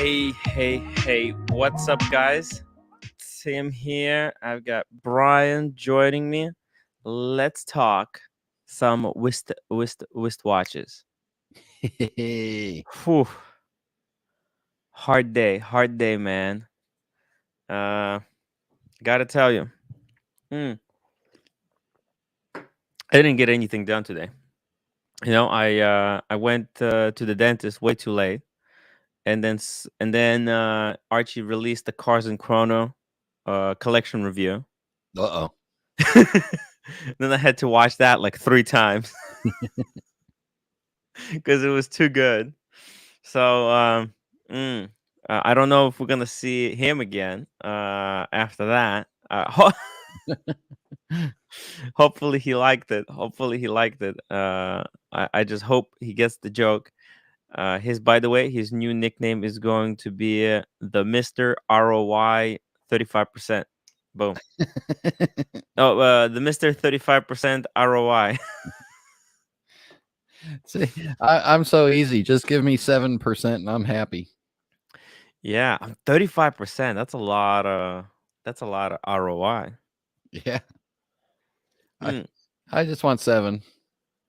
Hey, what's up, guys? Tim here. I've got Brian joining me. Let's talk some wristwatches. Hey. Whew. Hard day, man. Gotta tell you, I didn't get anything done today. I went to the dentist way too late, and then Archie released the Cars and Chrono collection review. Uh-oh. Then I had to watch that like 3 times because it was too good. So I don't know if we're gonna see him again after that. Hopefully he liked it. I just hope he gets the joke. By the way, his new nickname is going to be the Mr. ROI 35%. Boom. The Mr. 35% ROI. See, I'm so easy. Just give me 7% and I'm happy. Yeah, 35%. That's a lot of ROI. Yeah. Mm, I just want 7.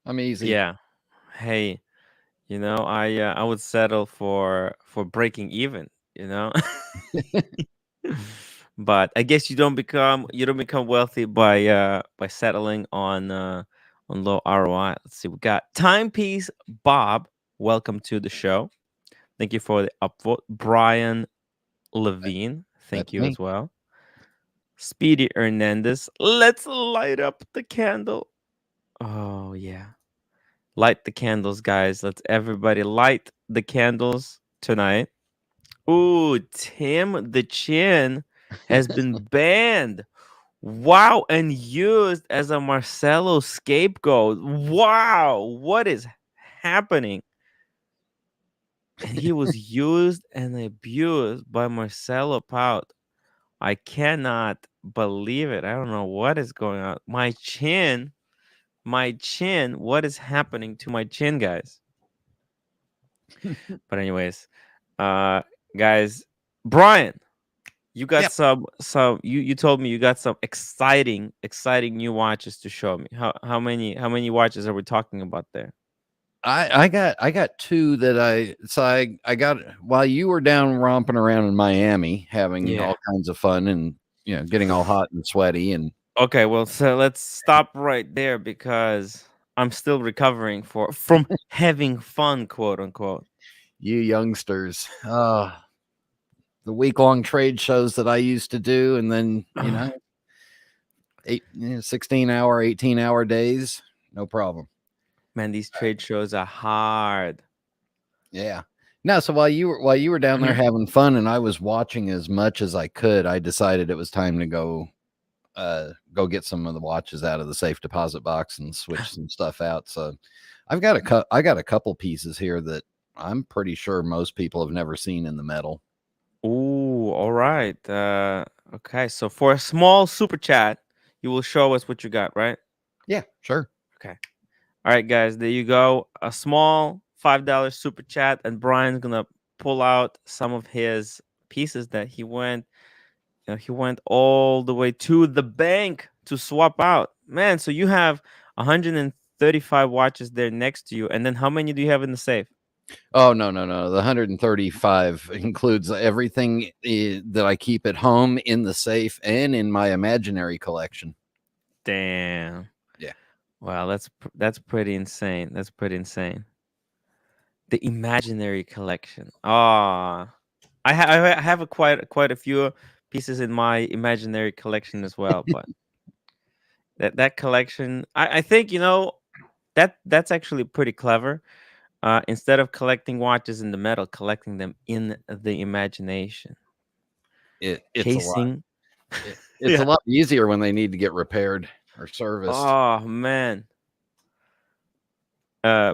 I'm easy. yeah. Hey, I would settle for breaking even, But I guess you don't become wealthy by settling on low ROI. Let's see. We got Timepiece Bob. Welcome to the show. Thank you for the upvote. Brian Levine. Thank That's you me. as well. Speedy Hernandez. Let's light up the candle. Oh yeah. Light the candles, guys. Let's everybody light the candles tonight. Ooh, Tim the Chin has been banned. Wow, and used as a Marcelo scapegoat. Wow, what is happening? And he was used and abused by Marcelo Pout. I cannot believe it. I don't know what is going on. My chin, what is happening to my chin, guys? But anyways, uh guys, Brian, you got Yep. you told me you got some exciting new watches to show me. How many watches are we talking about there? I got 2 that I got while you were down romping around in Miami having Yeah. all kinds of fun and getting all hot and sweaty and Okay, well, so let's stop right there because I'm still recovering from having fun, quote unquote. you youngsters. The week-long trade shows that I used to do and then, 16-hour, 18-hour days, no problem. Man, these trade shows are hard. Yeah. No, so while you were down there having fun and I was watching as much as I could, I decided it was time to go get some of the watches out of the safe deposit box and switch some stuff out. So I got a couple pieces here that I'm pretty sure most people have never seen in the metal. Ooh, all right. Okay, so for a small super chat, you will show us what you got, right? Yeah, sure. Okay. All right, guys, there you go. A small $5 super chat, and Brian's gonna pull out some of his pieces that he went all the way to the bank to swap out. Man, so you have 135 watches there next to you, and then how many do you have in the safe? Oh, no. The 135 includes everything that I keep at home in the safe and in my imaginary collection. Damn. Yeah. Wow, that's pretty insane. That's pretty insane. The imaginary collection. Ah, I have quite a few pieces in my imaginary collection as well, but that collection, I think that's actually pretty clever. Instead of collecting watches in the metal, collecting them in the imagination. It's a lot. Chasing. It's a Yeah. lot easier when they need to get repaired or serviced. Oh man.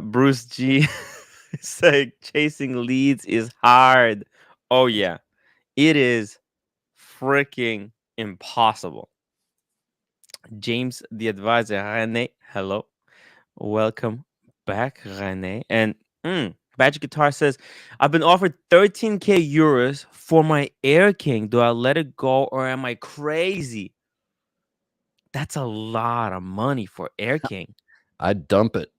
Bruce G saying chasing leads is hard. Oh yeah. It is freaking impossible. James the advisor, Rene, hello. Welcome back, Rene. And Badge Guitar says, I've been offered 13K euros for my Air King. Do I let it go or am I crazy? That's a lot of money for Air King. I'd dump it.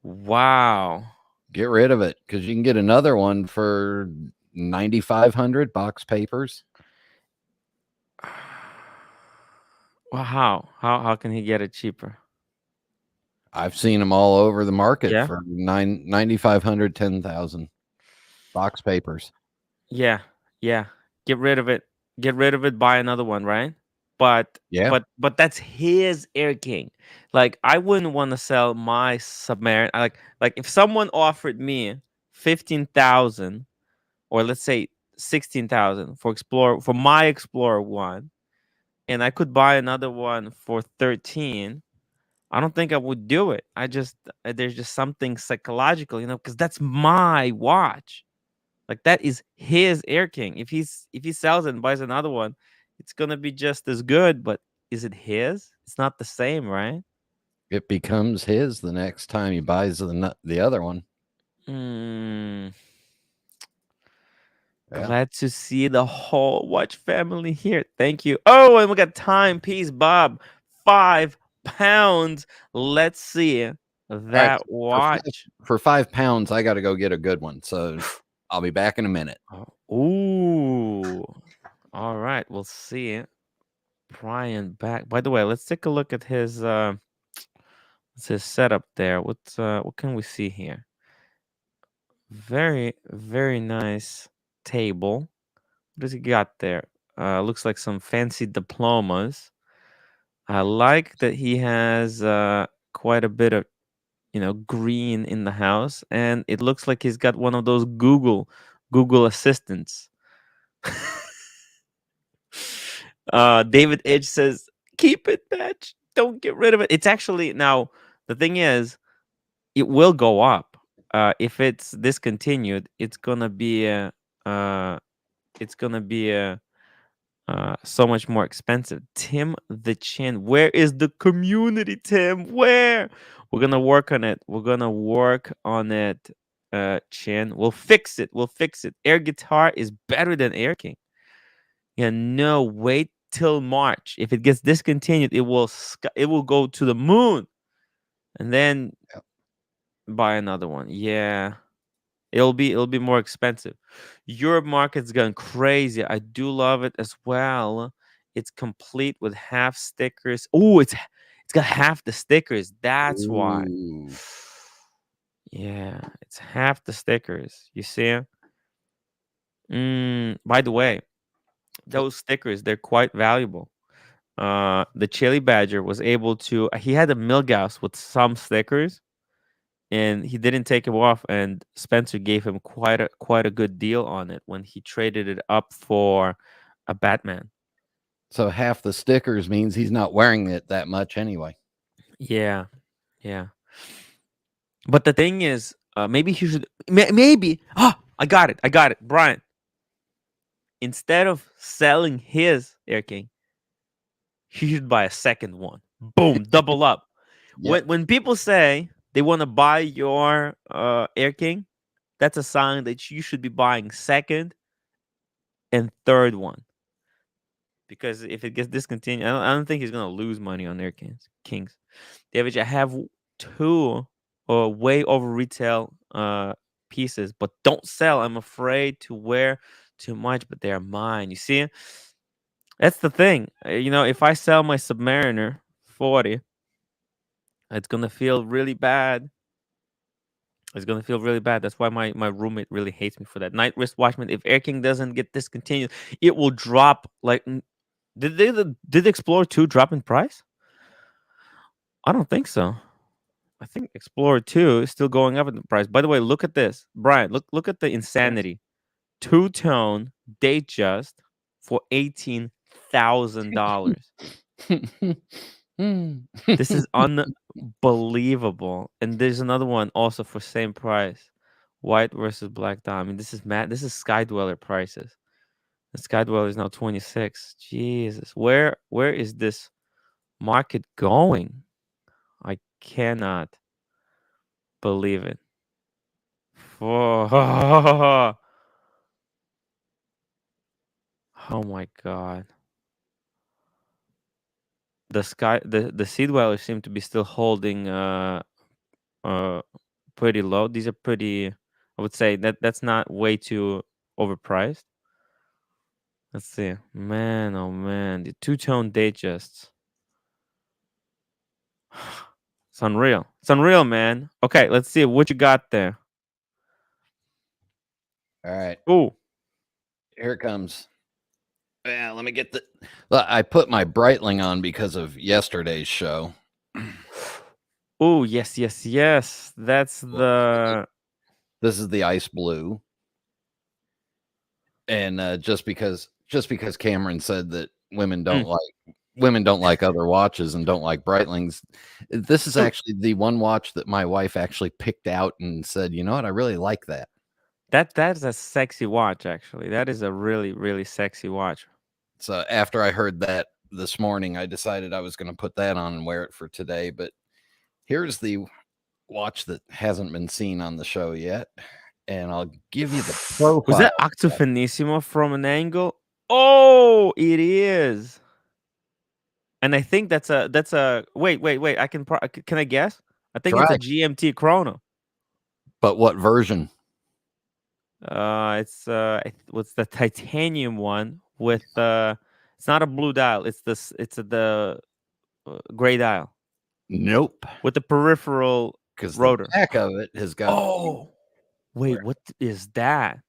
Wow. Get rid of it because you can get another one for 9,500 box papers. Well, how? How can he get it cheaper? I've seen them all over the market Yeah. for 9,500, 10,000 box papers. Yeah. Yeah. Get rid of it. Get rid of it, buy another one, right? But Yeah. but that's his Air King. Like I wouldn't want to sell my Submariner. Like if someone offered me 15,000 or let's say 16,000 for Explorer for my Explorer one, and I could buy another one for 13, I don't think I would do it. I just there's just something psychological, because that's my watch. Like that is his Air King. If he sells it and buys another one, it's gonna be just as good. But is it his? It's not the same, right? It becomes his the next time he buys the other one. Mm, Yeah. glad to see the whole watch family here. Thank you. Oh, and we got timepiece, Bob. £5. Let's see All right. that watch. For £5, I got to go get a good one. So I'll be back in a minute. Ooh. All right, we'll see. Brian back. By the way, let's take a look at his setup there. What can we see here? Very, very nice table. What does he got there? Looks like some fancy diplomas. I like that he has quite a bit of green in the house, and it looks like he's got one of those Google assistants. David Edge says, "Keep it, Batch. Don't get rid of it." It's actually now the thing is, it will go up. If it's discontinued, uh, it's gonna be so much more expensive. Tim the Chin, where is the community, Tim? Where? We're gonna work on it. We're gonna work on it. Chin, we'll fix it. We'll fix it. Air Guitar is better than Air King. Yeah, no, wait till March. If it gets discontinued, it will go to the moon, and then buy another one. Yeah, it'll be more expensive. Europe market's gone crazy. I do love it as well. It's complete with half stickers. Oh, it's got half the stickers. That's why. Ooh. Yeah, it's half the stickers. You see? By the way, those stickers, they're quite valuable. The Chili Badger was able to. He had a Milgauss with some stickers, and he didn't take him off. And Spencer gave him quite a good deal on it when he traded it up for a Batman. So half the stickers means he's not wearing it that much anyway. Yeah, yeah. But the thing is, maybe he should. Maybe. Oh, I got it. I got it, Brian. Instead of selling his Air King, he should buy a second one. Boom, double up. Yep. When people say they want to buy your Air King, that's a sign that you should be buying second and third one. Because if it gets discontinued, I don't think he's gonna lose money on Air Kings. David, I have two way over retail pieces, but don't sell. I'm afraid to wear too much, but they're mine. You see, that's the thing. If I sell my Submariner 40, it's gonna feel really bad. It's gonna feel really bad. That's why my roommate really hates me for that. Night Wristwatchman. If Air King doesn't get discontinued, it will drop like. Did Explorer 2 drop in price? I don't think so. I think Explorer 2 is still going up in the price. By the way, look at this. Brian, look at the insanity. Two-tone Datejust for $18,000. This is unbelievable. And there's another one also for same price. White versus black diamond. This is mad. This is Sky Dweller prices. The Sky Dweller is now 26. Jesus. Where is this market going? I cannot believe it. Whoa. Oh my god. The sea dwellers seem to be still holding uh pretty low. These are pretty, I would say that's not way too overpriced. Let's see. Man, oh man, the two-tone Datejusts. It's unreal. It's unreal, man. Okay, let's see what you got there. All right, Ooh. here it comes. Yeah, let me get the. Look, I put my Breitling on because of yesterday's show. Ooh, yes, yes, yes. That's the This is the ice blue, and just because Cameron said that women don't like other watches and don't like Breitlings, this is Dude, actually the one watch that my wife actually picked out and said, you know what, I really like that. that's a sexy watch, actually. That is a really, really sexy watch. So after I heard that this morning, I decided I was going to put that on and wear it for today. But here's the watch that hasn't been seen on the show yet, and I'll give you the profile. Was that Octo Finissimo from an angle? Oh, it is. And I think that's a wait. Can I guess? I think it's Try, a GMT Chrono. but what version? It's what's the titanium one with it's not a blue dial. It's the gray dial Nope, with the peripheral because the rotor. back of it has got. Oh, wait, what is that?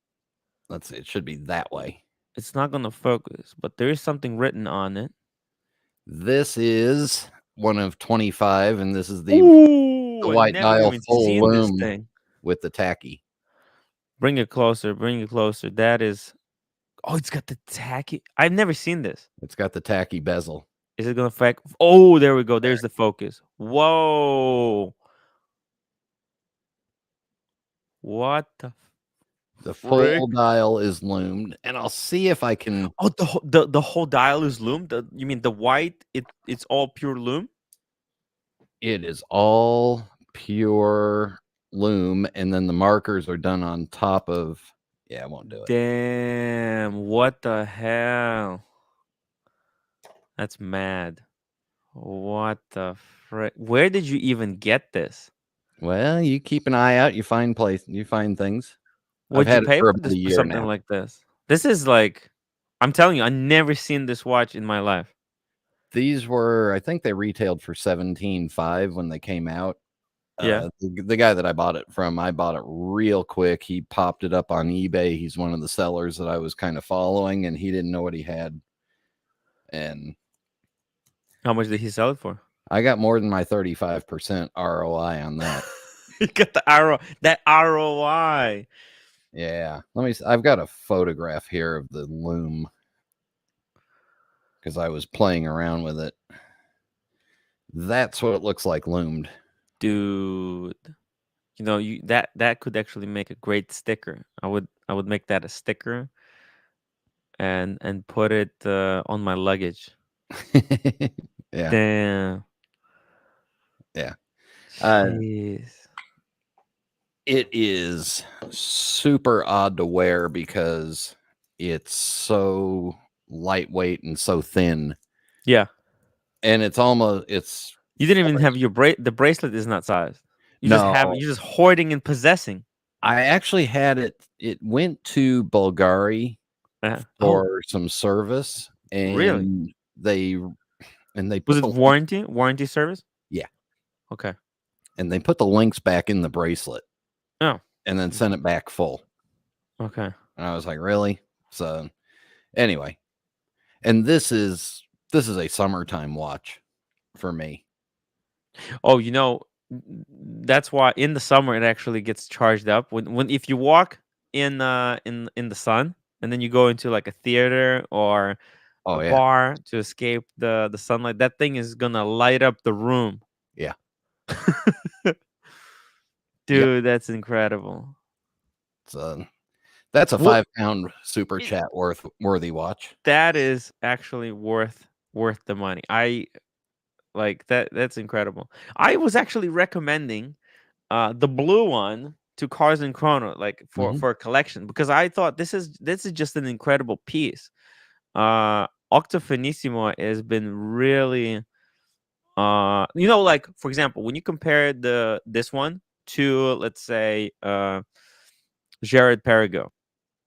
Let's see, it should be that way. It's not gonna focus, but there is something written on it. This is one of 25, and this is the Ooh, I white never dial even full seen this loom thing. with the tacky. Bring it closer. Bring it closer. That is. Oh, it's got the tacky. I've never seen this. It's got the tacky bezel. Is it gonna affect? Oh, there we go. There's the focus. Whoa. What The frick? full dial is loomed, and I'll see if I can. Oh, the whole dial is loom. You mean the white? It's all pure loom. It is all pure loom, and then the markers are done on top of. Yeah, I won't do it. Damn! What the hell? That's mad. What the frick? Where did you even get this? Well, you keep an eye out. You find things. I've What'd you had it pay for for about this a for year something now. like this? This is like, I'm telling you, I never seen this watch in my life. These were, I think they retailed for 17.5 when they came out. Yeah. The guy that I bought it from, I bought it real quick. He popped it up on eBay. He's one of the sellers that I was kind of following, and he didn't know what he had. And How much did he sell it for? I got more than my 35% ROI on that. You got the that ROI. Yeah. I've got a photograph here of the loom because I was playing around with it. That's what it looks like loomed. Dude. You know, that could actually make a great sticker. I would make that a sticker and put it on my luggage. Yeah. Damn. Yeah. Jeez. It is super odd to wear because it's so lightweight and so thin. Yeah. And it's You didn't even have the bracelet is not sized. You just have no. you're just hoarding and possessing. I actually had it went to Bulgari Oh, for some service, really? and they Was put it the warranty service? yeah, Okay. and they put the links back in the bracelet Oh, and then sent it back full. okay. And I was like, really? So anyway, and this is a summertime watch for me. Oh, you know, that's why in the summer it actually gets charged up. When if you walk in the sun and then you go into like a theater or Oh a yeah, bar to escape the sunlight, that thing is gonna light up the room. yeah. Yep. Dude, that's incredible. So that's a What 5-pound super it, chat worthy watch. that is actually worth the money. I like that. That's incredible. I was actually recommending the blue one to Cars and Chrono, like Mhm. for a collection, because I thought this is just an incredible piece. Octo Finissimo has been really like for example, when you compare this one to, let's say, Jared Perigo,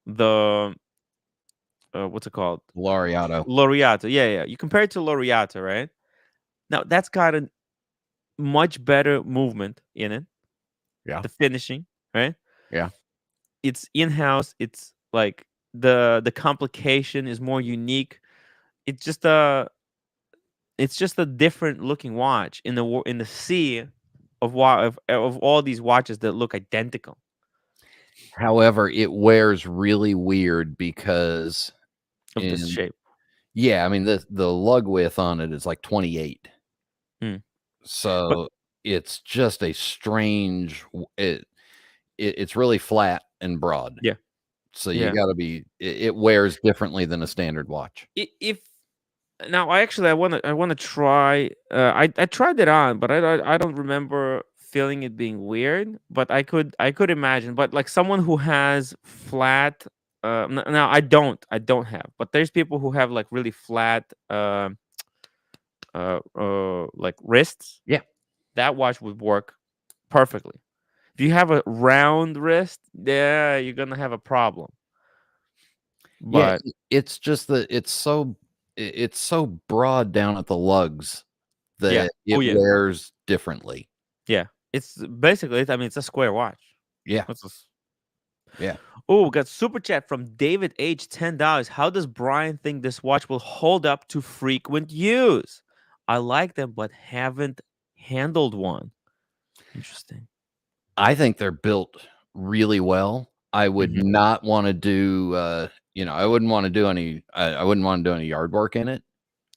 the what's it called? Laureato. Laureato. Yeah, yeah. You compare it to Laureato, right? Now that's got a much better movement in it. Yeah. The finishing, right? Yeah. It's in-house. It's like the complication is more unique. It's just a different looking watch in the sea of all these watches that look identical. However, it wears really weird because Of this in shape. yeah, I mean the lug width on it is like 28. Mm. But So it's just a strange it's really flat and broad. yeah, So you yeah. got to be it wears differently than a standard watch. If now I want to try. I tried it on, but I don't remember feeling it being weird. But I could imagine. But like someone who has flat. Now I don't have. But there's people who have like really flat like wrists. Yeah. That watch would work perfectly. If you have a round wrist, yeah, you're gonna have a problem. Yeah, But it's just that it's so broad down at the lugs yeah, that oh it yeah, wears differently. yeah. It's basically, I mean, it's a square watch. Yeah. What's this? Yeah. Oh, we got super chat from David H. $10. How does Brian think this watch will hold up to frequent use? I like them, but haven't handled one. Interesting. I think they're built really well. I would Hmm. not want to do I wouldn't want to do any I wouldn't want to do any yard work in it.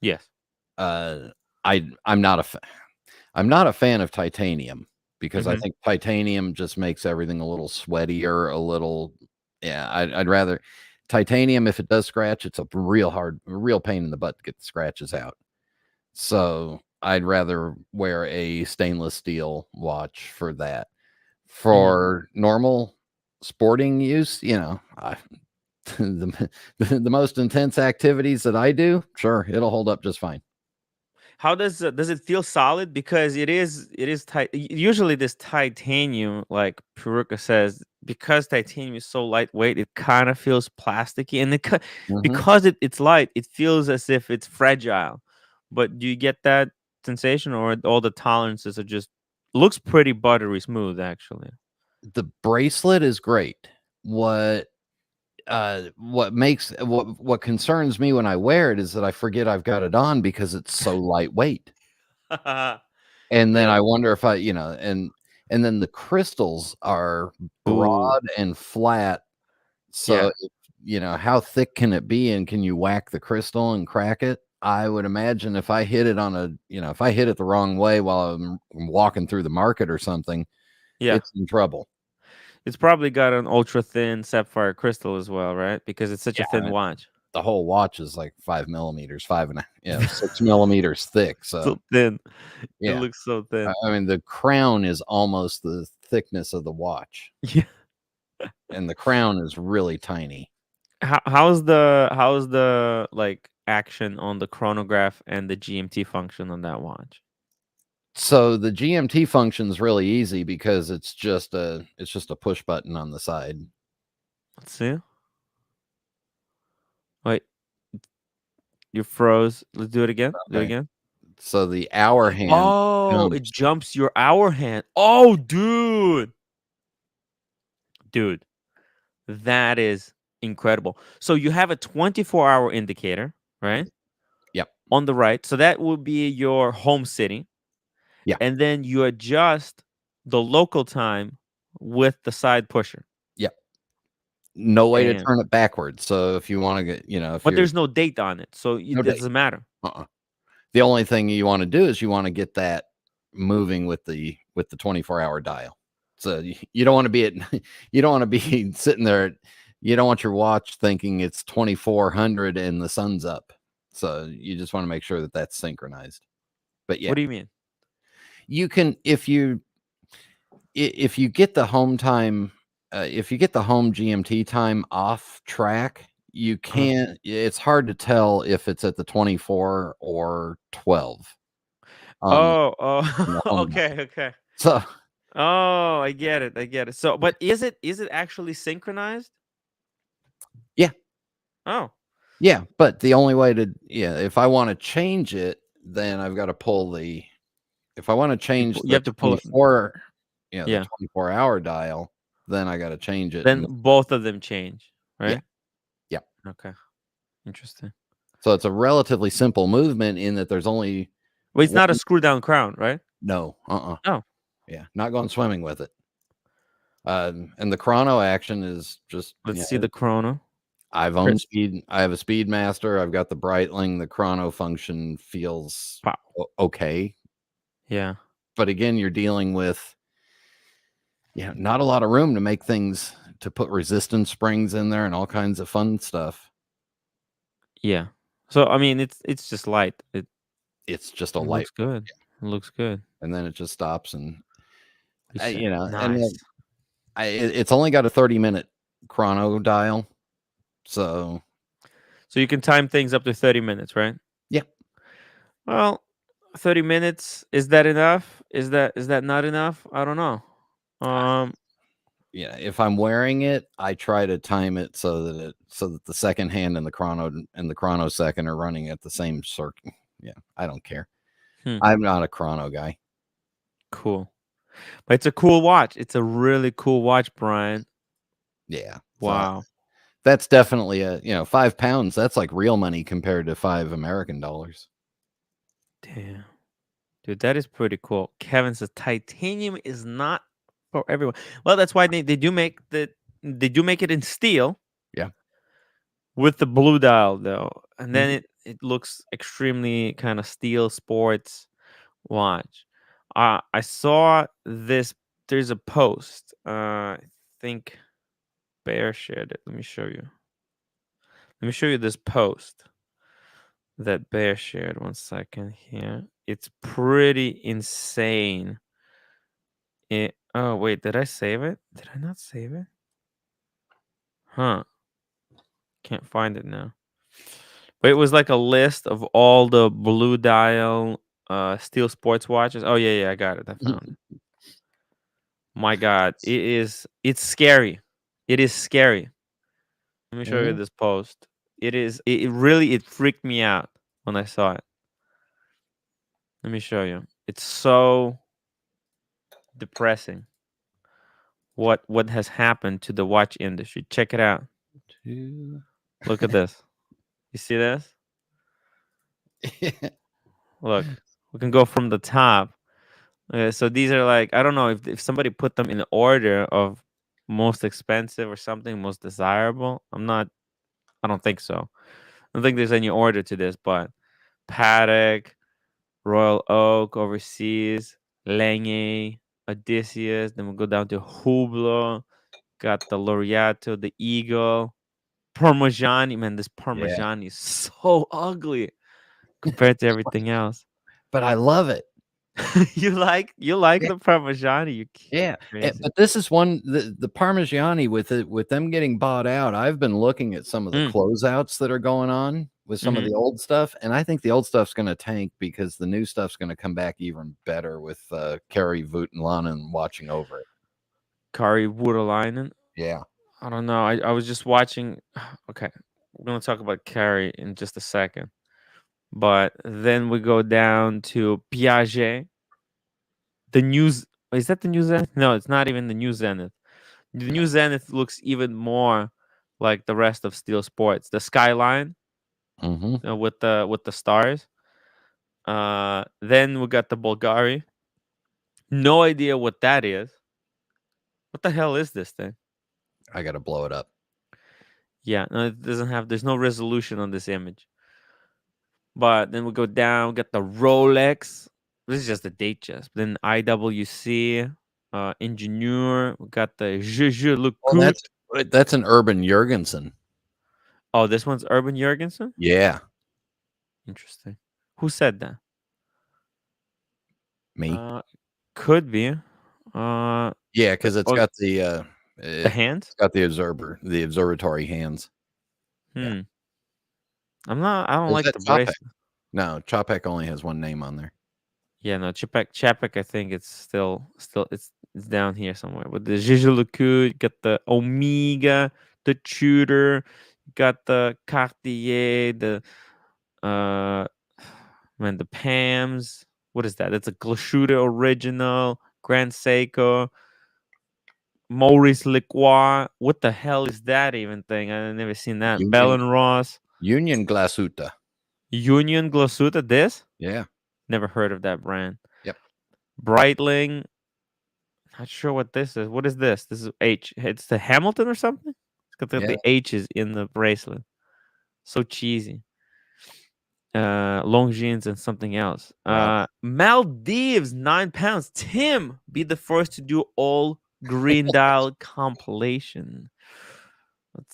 Yes. I'm not I'm not a fan of titanium because I Hmm. think titanium just makes everything a little sweatier, a little yeah, I'd rather titanium if it does scratch, it's a real pain in the butt to get the scratches out. So I'd rather wear a stainless steel watch for that. Hmm. For normal sporting use, the most intense activities that I do, sure, it'll hold up just fine. How does it feel solid? Because it is tight. Usually, this titanium, like Peruka says, because titanium is so lightweight, it kind of feels plasticky, and Mhm. because it's light, it feels as if it's fragile. But do you get that sensation, or all the tolerances are just looks pretty buttery smooth? Actually, The bracelet is great. What concerns me when I wear it is that I forget I've got it on because it's so lightweight. And then yeah. I wonder if and then the crystals are Ooh, broad and flat. So, yeah. how thick can it be and can you whack the crystal and crack it? I would imagine if I hit it if I hit it the wrong way while I'm walking through the market or something, Yeah. it's in trouble. It's probably got an ultra thin sapphire crystal as well, right? Because it's such a thin Yeah, watch. the whole watch is like 5 millimeters, 6 millimeters thick. So So thin. It yeah, looks so thin. I mean the crown is almost the thickness of the watch, Yeah. and the crown is really tiny. How's the like action on the chronograph and the GMT function on that watch? So the GMT function is really easy because it's just a push button on the side. Let's see. Wait, you froze. Let's do it again. Do it Okay. again. So the hour hand Oh, it jumps. jumps your hour hand. Oh, dude. Dude, that is incredible. So you have a 24-hour indicator, right? Yep. On the right. So that would be your home city. Yeah. And then you adjust the local time with the side pusher. Yep. No way to Damn. turn it backwards. So if you want to get, if But you're there's no date on it, so no it date. doesn't matter. Uh-uh. The only thing you want to do is you want to get that moving with the 24-hour dial. So you don't want to be you don't want to be sitting there. You don't want your watch thinking it's 2400 and the sun's up. So you just want to make sure that that's synchronized. But yeah, What do you mean? you can if you if you get the home time, if you get the home GMT time off track, you can't. It's hard to tell if it's at the 24 or 12 on Oh, the oh, home dial. okay, okay. So Oh, I get it. I get it. So, but is it actually synchronized? yeah, Oh, yeah. But the only way to if I want to change it, then I've got to pull the. If I want to change you the have to pull it. 24, the Yeah. 24-hour dial, then I got to change it. Then both of them change, Yeah, right? yeah. Okay. Interesting. So it's a relatively simple movement in that there's only Well, it's one. not a screw down crown, right? No, Oh, yeah, not going swimming with it. And the chrono action is just, let's see the chrono. I've Press owned speed. I have a Speedmaster. I've got the Breitling. The chrono function feels pow. okay, Yeah. but again, you're dealing with not a lot of room to make things to put resistance springs in there and all kinds of fun stuff. Yeah. So I mean, it's just light. It's just a It light, looks good. It looks good. and then it just stops, and We said and nice. then it's only got a 30-minute chrono dial, so So you can time things up to 30 minutes, right? yeah. Well, 30 minutes, is that enough? Is that not enough? I don't know. Um If I'm wearing it, I try to time it so that the second hand and the chrono second are running at the same circuit. Yeah, I don't care. hmm, I'm not a chrono guy. cool. But it's a cool watch. It's a really cool watch, Brian. Yeah. So Wow. that's definitely £5. That's like real money compared to $5 American. Damn. Dude, that is pretty cool. Kevin says titanium is not for everyone. Well, that's why they do make it in steel. Yeah. With the blue dial though. And then Mhm. it looks extremely kind of steel sports watch. I saw this. There's a post. I think Bear shared it. Let me show you. Let me show you this post that Bear shared. 1 second here. It's pretty insane. Oh wait, did I save it? Did I not save it? Huh. Can't find it now. But it was like a list of all the blue dial steel sports watches. Oh yeah, I got it. I found it. My God, it's scary. It is scary. Let me show you Mhm. this post. It freaked me out when I saw it. Let me show you. It's so depressing. What has happened to the watch industry? Check it out. Look at this. You see this? Look, we can go from the top. So these are like, I don't know if somebody put them in order of most expensive or something, most desirable. I don't think so. I don't think there's any order to this, but Paddock, Royal Oak overseas, Lange, Odysseus. Then we'll go down to Hublot. Got the Laureato, the Eagle, Parmigiani. Man, this Yeah. Parmigiani is so ugly compared to everything else. But I love it. you like the Parmigiani? You Yeah, crazy? but this is one the Parmigiani with them getting bought out. I've been looking at some of the Mm, closeouts that are going on with some of hmm the old stuff, and I think the old stuff's going to tank because the new stuff's going to come back even better with Carrie Voutilanen watching over it. Kari Wuotalainen. Yeah. I don't know. I was just watching. Okay, we're gonna talk about Carrie in just a second, but then we go down to Piaget. The news is that the new Zenith? No, it's not even the new Zenith. The new Zenith looks even more like the rest of Steel Sports. The skyline Mm-hmm. with the stars. Then we got the Bulgari. No idea what that is. What the hell is this thing? I got to blow it up. Yeah, no, it doesn't have. There's no resolution on this image. But then we go down, get the Rolex. This is just the Datejust. Then IWC, Ingenieur. We got the Oh, Jaeger-LeCoultre. that's an Urban Jurgensen. Oh, this one's Urban Jurgensen? Yeah, Interesting. Who said that? me. Could be. Yeah, because it's oh, got the hands. it's got the observatory hands. Yeah. Hmm. I don't Or is like that the Chopek? bracelet. No, Chopek only has one name on there. Yeah, no, Chapek. I think it's still it's down here somewhere. With the Jaeger-LeCoultre, got the Omega, the Tudor, got the Cartier, the uh, man, the Pams. What is that? It's a Glashooter original, Grand Seiko, Maurice Lacroix. What the hell is that even thing? I've never seen that. Bell Union and Ross, Union Glasuta. Union Glasuta. This Yeah. never heard of that brand. Yep. Breitling. Not sure what this is. What is this? This is H. It's the Hamilton or something. It's got Yeah. the H's in the bracelet. So cheesy. Longines and something else. Ralph. Maldives, 9 pounds. Tim, be the first to do all green dial compilation.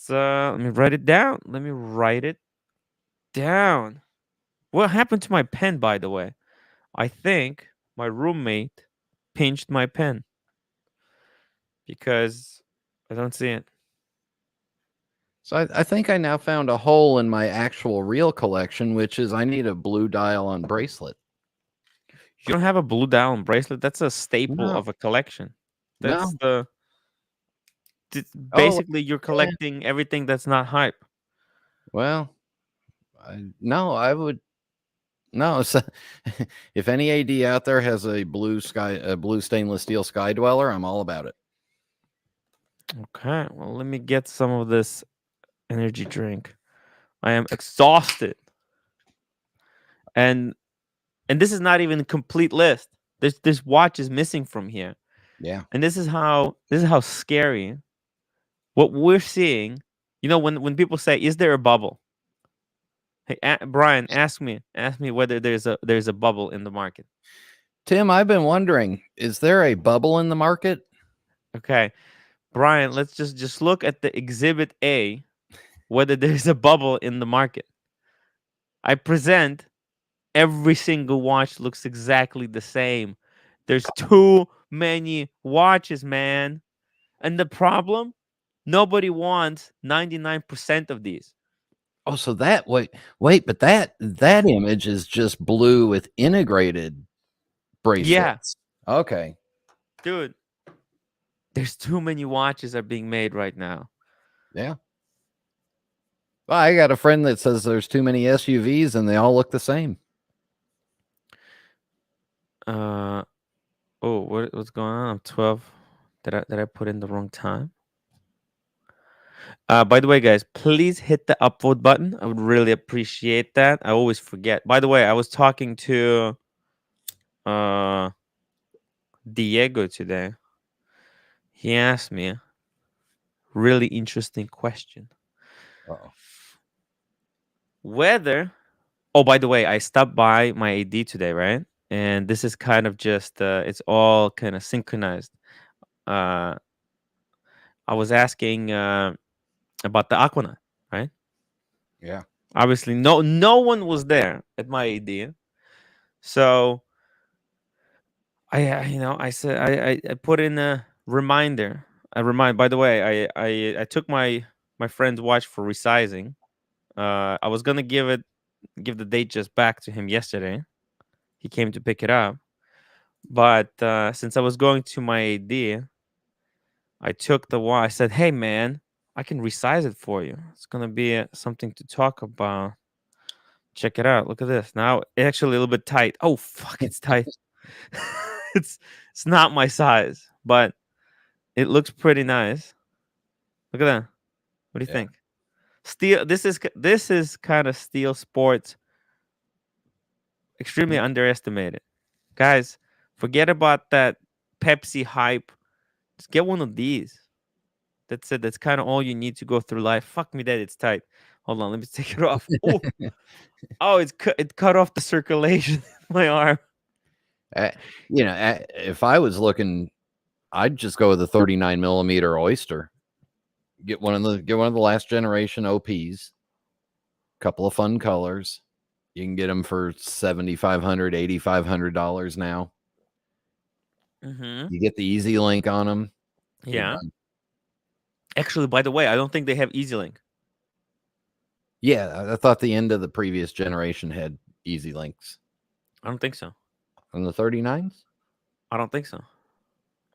Let me write it down. Let me write it down. What happened to my pen, by the way? I think my roommate pinched my pen because I don't see it. So I think I now found a hole in my actual real collection, which is I need a blue dial on bracelet. You don't have a blue dial bracelet? That's a staple No. of a collection. That's No. basically you're Yeah. collecting everything that's not hype. Well, no, I would no. So, if any AD out there has a blue stainless steel Sky Dweller, I'm all about it. Okay, well, let me get some of this energy drink. I am exhausted, and this is not even a complete list. This watch is missing from here, Yeah. and this is how scary what we're seeing. You know, when people say, "Is there a bubble?" Hey, Brian, ask me whether there's a bubble in the market. Tim, I've been wondering, is there a bubble in the market? Okay, Brian, let's just look at the exhibit A, whether there's a bubble in the market. I present every single watch looks exactly the same. There's too many watches, man. And the problem, nobody wants 99% of these. Oh, so that but that image is just blue with integrated bracelets. Yeah. Okay. Dude, there's too many watches are being made right now. Yeah. Well, I got a friend that says there's too many SUVs and they all look the same. What's going on? I'm 12. Did I put in the wrong time? By the way, guys, please hit the upvote button. I would really appreciate that. I always forget. By the way, I was talking to Diego today. He asked me a really interesting question. Uh-oh. Whether by the way, I stopped by my AD today, right? And this is kind of just it's all kind of synchronized. I was asking about the Aquanaut, right? Yeah. Obviously, no one was there at my AD. So I said I put in a reminder. By the way, I took my friend's watch for resizing. I was gonna give the Datejust back to him yesterday. He came to pick it up, but since I was going to my AD, I took the watch. I said, "Hey man, I can resize it for you. It's gonna be something to talk about. Check it out. Look at this. Now it's actually a little bit tight. Oh fuck, it's tight. it's not my size, but it looks pretty nice. Look at that. What do you think? Steel. This is kind of steel sports. Extremely underestimated, guys. Forget about that Pepsi hype. Just get one of these. That's it. That's kind of all you need to go through life. Fuck me that it's tight. Hold on, let me take it off. Oh, it cut off the circulation in my arm. If I was looking, I'd just go with a 39 millimeter Oyster. Get one of the last generation OPs. Couple of fun colors. You can get them for $7,500, $8,500 now. Mm-hmm. You get the Easy Link on them. You're Yeah. done. Actually, by the way, I don't think they have EasyLink. Yeah, I thought the end of the previous generation had Easy Links I don't think so. on the 39s. I don't think so.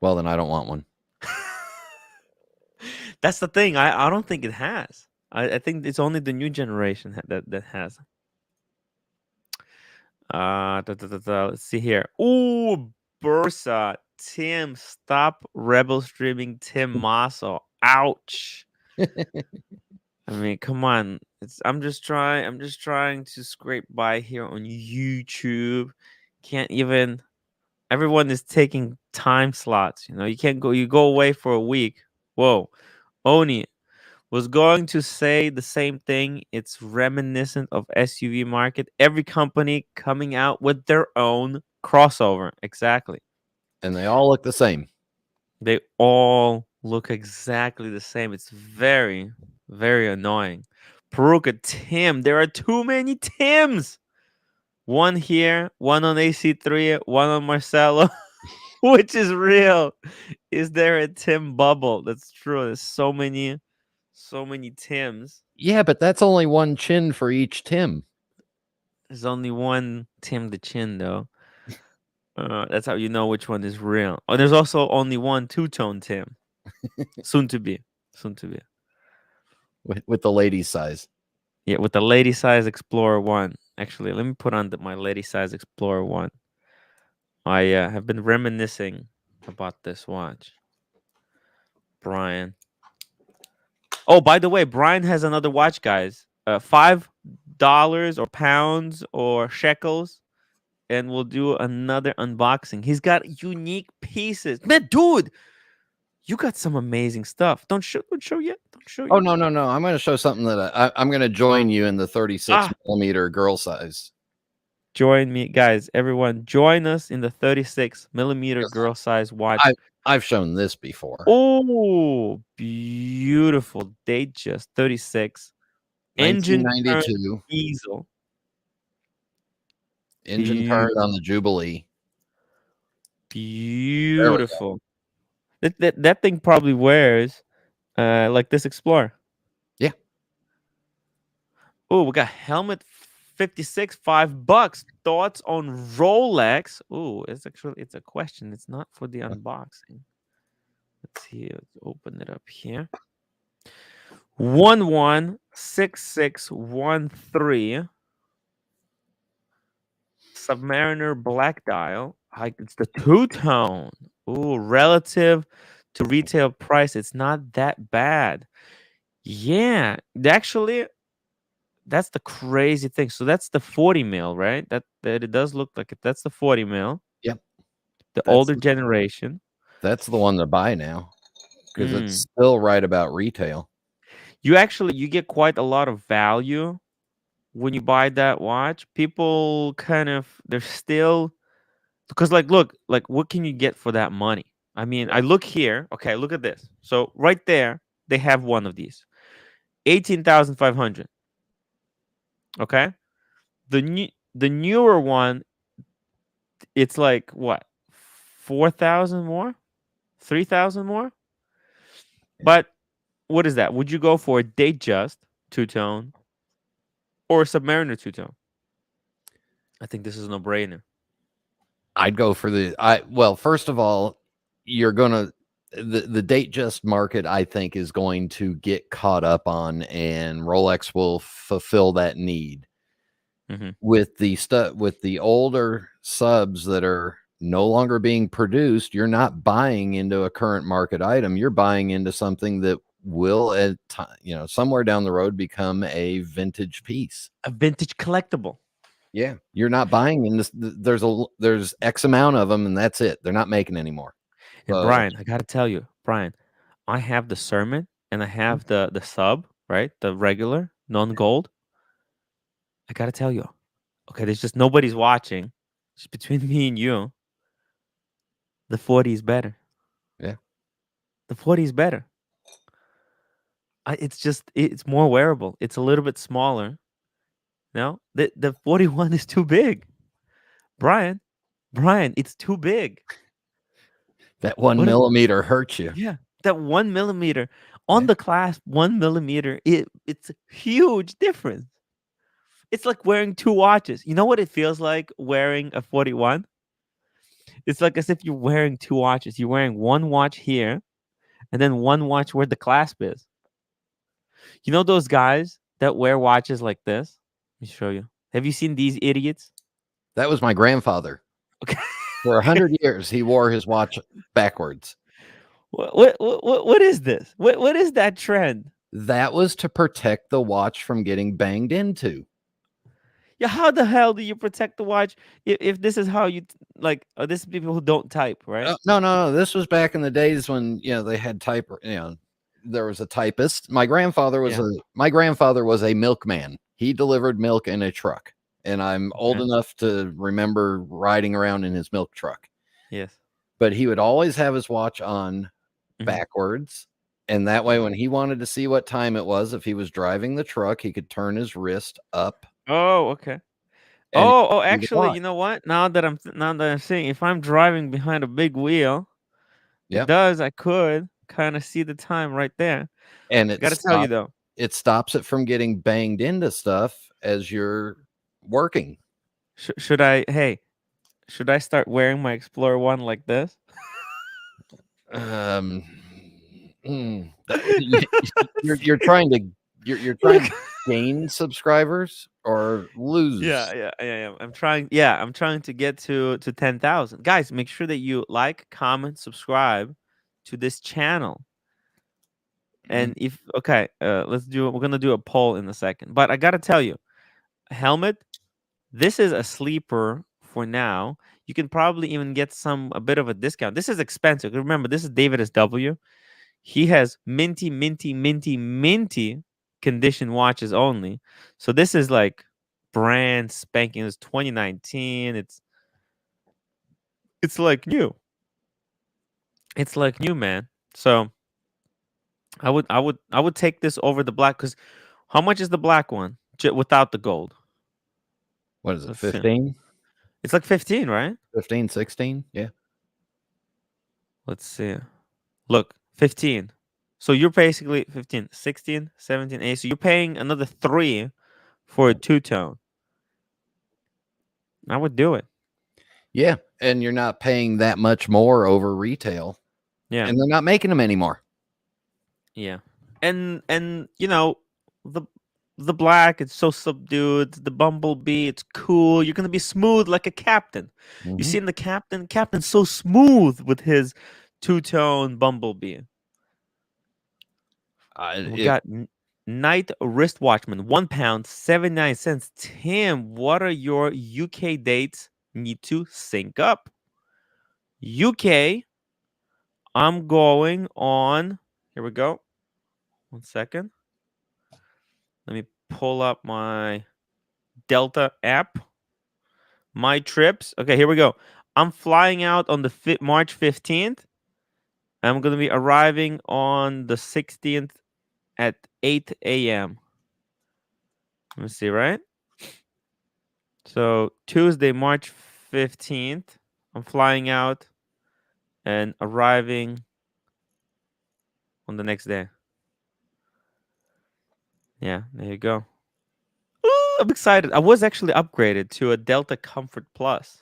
Well, then I don't want one. That's the thing. I don't think it has. I think it's only the new generation that has. Let's see here. Ooh, Bursa. Tim, stop rebel streaming Tim Masso. Ouch. I mean, come on. I'm just trying to scrape by here on YouTube. Can't even everyone is taking time slots, you know. You go away for a week. Whoa. Oni was going to say the same thing. It's reminiscent of SUV market. Every company coming out with their own crossover. Exactly. And they all look the same. They all look exactly the same. It's very, very annoying. Peruka Tim. There are too many Tims. One here, one on AC3, one on Marcelo. Which is real? Is there a Tim bubble? That's true. There's so many Tims. Yeah, but that's only one chin for each Tim. There's only one Tim the Chin, though. That's how you know which one is real. Oh, there's also only one two-tone Tim. Soon to be. Soon to be. With the ladies' size. Yeah, with the lady size Explorer 1. Actually, let me put on my lady size Explorer 1. I have been reminiscing about this watch. Brian. Oh, by the way, Brian has another watch, guys. $5 or pounds or shekels, and we'll do another unboxing. He's got unique pieces. Man, dude, you got some amazing stuff. Don't show yet. Don't show Oh, yet. no. I'm going to show something that I'm going to join you in the 36 millimeter girl size. Join me, guys. Everyone, join us in the 36 millimeter girl size watch. I've shown this before. Oh, beautiful. Datejust 36. Engine 1992. diesel. Engine turned on the Jubilee. Beautiful. That thing probably wears like this Explorer. Yeah. Oh, we got helmet 56, $5. Thoughts on Rolex? Oh, it's a question. It's not for the unboxing. Let's see. Let's open it up here. 116613 Submariner black dial. It's the two-tone. Ooh, relative to retail price, it's not that bad. Yeah, actually, that's the crazy thing. So that's the 40 mil, right? That it does look like it. That's the 40 mil. Yep. The older generation. That's the one to buy now because it's still right about retail. You get quite a lot of value when you buy that watch. People they're still because look, what can you get for that money? I mean, I look here. Okay, look at this. So right there, they have one of these. 18,500. Okay? The newer one, it's like what? 4,000 more? 3,000 more? But what is that? Would you go for a Datejust two-tone or a Submariner two-tone? I think this is a no-brainer. I'd go for well, first of all, you're gonna the Datejust market, I think, is going to get caught up on, and Rolex will fulfill that need. With the older subs that are no longer being produced, you're not buying into a current market item. You're buying into something that will, at somewhere down the road, become a vintage piece, a vintage collectible. Yeah, you're not buying in this. There's X amount of them, and that's it. They're not making anymore. And Brian, I gotta tell you, Brian, I have the Sermon and I have the sub, right? The regular non-gold. I gotta tell you, okay, there's just nobody's watching. It's between me and you. The 40 is better. Yeah, the 40 is better. It's more wearable. It's a little bit smaller. No, the 41 is too big. Brian, it's too big. That 1 What if, millimeter hurts you. yeah, that 1 millimeter on Yeah. the clasp, 1 millimeter, it's a huge difference. It's like wearing two watches. You know what it feels like wearing a 41? It's like as if you're wearing two watches. You're wearing one watch here and then one watch where the clasp is. You know those guys that wear watches like this? Let me show you. Have you seen these idiots? That was my grandfather. Okay. For 100 years, he wore his watch backwards. What is this? What is that trend? That was to protect the watch from getting banged into. Yeah, how the hell do you protect the watch if this is how you like? This is people who don't type, right? No. This was back in the days when they had there was a typist. My grandfather was Yeah. a milkman. He delivered milk in a truck, and I'm old Okay. enough to remember riding around in his milk truck. Yes. But he would always have his watch on Mhm. backwards, and that way, when he wanted to see what time it was, if he was driving the truck, he could turn his wrist up Oh, okay. and see the Actually, watch. you know what? Now that I'm seeing, if I'm driving behind a big wheel, it Yep, does. I could kind of see the time right there. and I got to tell you though, it stops it from getting banged into stuff as you're working. should I? Hey, should I start wearing my Explorer One like this? Um, you're trying to you're trying Look. to gain subscribers or lose. Yeah. I'm trying to get to 10,000. Guys, make sure that you like, comment, subscribe to this channel. Mhm. And if okay, we're gonna do a poll in a second. But I gotta tell you, helmet, this is a sleeper for now. You can probably even get a bit of a discount. This is expensive. Remember, this is David SW. He has minty condition watches only. So this is like brand spanking. It's 2019. It's like new. It's like new, man. So I would take this over the black because how much is the black one without the gold? What is it? Let's see. 15, It's like 15, right? 15, 16? Yeah. Let's see. Look, 15. So you're basically 15, 16, 17, 8. So you're paying another 3 for a two-tone. I would do it. Yeah, and you're not paying that much more over retail, Yeah. and they're not making them anymore. Yeah. And the the black, it's so subdued. The bumblebee, it's cool. You're gonna be smooth like a captain. You Mhm. seen the captain? Captain's so smooth with his two-tone bumblebee. We If got Night Wristwatchman, £1, 79 cents. Tim, what are your UK dates? Need to sync up. UK, I'm going on. Here we go. 1 second. Let me pull up my Delta app. My trips. Okay, here we go. I'm flying out on the March 15th. I'm going to be arriving on the 16th at 8 a.m. Let me see, right? So Tuesday, March 15th, I'm flying out and arriving on the next day. Yeah, there you go. Ooh, I'm excited. I was actually upgraded to a Delta Comfort Plus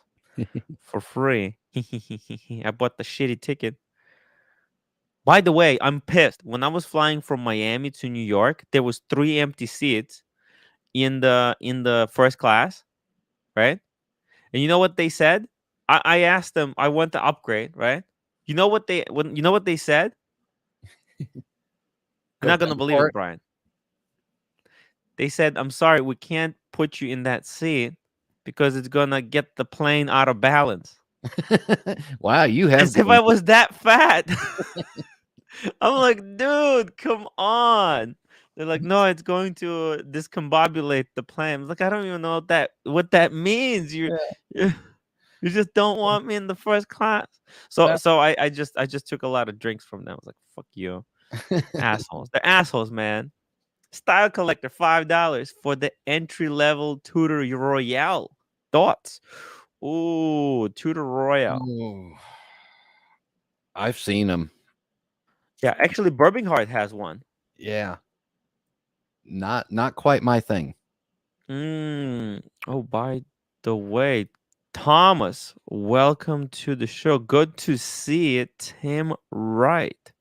for free. I bought the shitty ticket. By the way, I'm pissed. When I was flying from Miami to New York, there was 3 empty seats in the first class, right? And you know what they said? I asked them. I want to upgrade, right? You know what they said? You're go not gonna pay believe for it, Brian. They said, "I'm sorry, we can't put you in that seat because it's gonna get the plane out of balance." it. Wow, you have As if I was that fat. I'm like, dude, come on. They're like, no, it's going to discombobulate the plane. I'm like, I don't even know what that means. You you just don't want me in the first class. So well, so I just took a lot of drinks from them. I was like, fuck you, assholes. They're assholes, man. Style collector, $5 for the entry level Tudor Royal. Thoughts? Ooh, Tudor Royal. ooh, I've seen them. Yeah, actually, Birmingham has one. Yeah, not quite my thing. Oh, by the way, Thomas, welcome to the show. Good to see it. Tim Wright.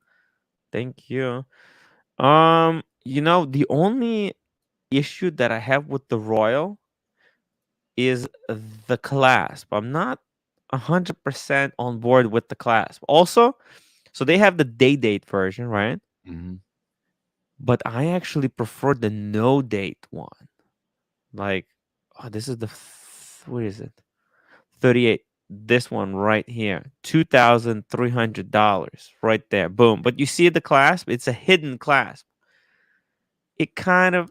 Thank you. The only issue that I have with the Royal is the clasp. I'm not 100% on board with the clasp. Also, so they have the day date version, right? Mm-hmm. But I actually prefer the no date one. Like, oh, this is what is it? 38. This one right here. $2,300 right there. Boom. But you see the clasp? It's a hidden clasp. It kind of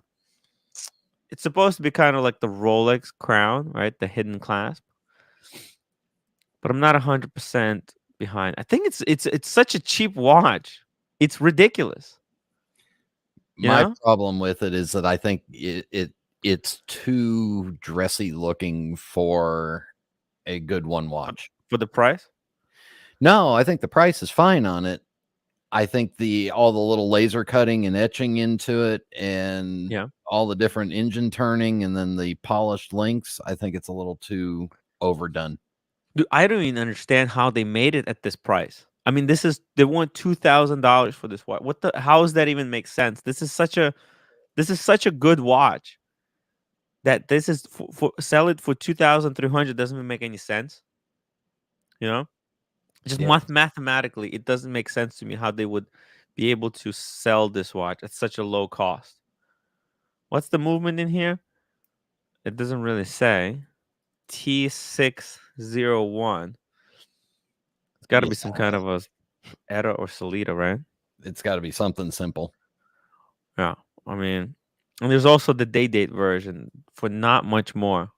it's supposed to be kind of like the Rolex crown, right? The hidden clasp. But I'm not 100% behind. I think it's such a cheap watch. It's ridiculous. You My know? problem with it is that I think it's too dressy looking for a good one watch. For the price? No, I think the price is fine on it. I think all the little laser cutting and etching into it and Yeah. all the different engine turning and then the polished links, I think it's a little too overdone. Dude, I don't even understand how they made it at this price. I mean, they want $2,000 for this watch. How does that even make sense? This is such a good watch that this is for sell it for 2,300 doesn't even make any sense. You know? Just Yeah. mathematically, it doesn't make sense to me how they would be able to sell this watch at such a low cost. What's the movement in here? It doesn't really say. T601. It's got to Yeah. be some kind of a ETA or Solita, right? It's got to be something simple. Yeah. I mean, and there's also the day date version for not much more.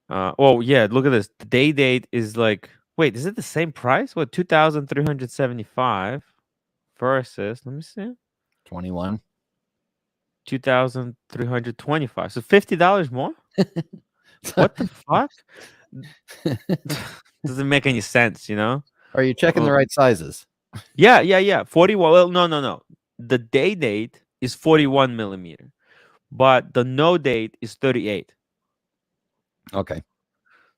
Oh yeah, look at this. The day date is like, wait, is it the same price? What, 2,375 versus, let me see, 21. 2,325. So $50 more? What the fuck? Doesn't make any sense, you know? Are you checking the right sizes? Yeah. 41. Well, no. The day date is 41 millimeter, but the no date is 38. Okay.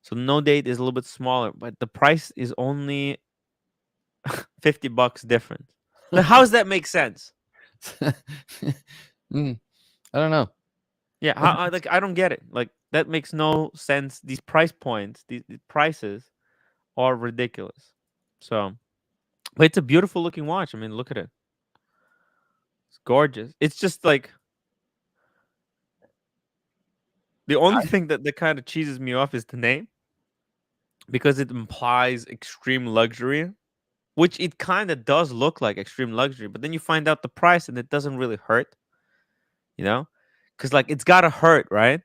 So no date is a little bit smaller, but the price is only $50 different. Now, how does that make sense? I don't know. Yeah, I don't get it. Like that makes no sense. These price points, these prices are ridiculous. So, but it's a beautiful looking watch. I mean, look at it. It's gorgeous. It's just like the only thing that kind of cheeses me off is the name because it implies extreme luxury, which it kind of does look like extreme luxury. But then you find out the price and it doesn't really hurt, you know, because like it's gotta hurt, right?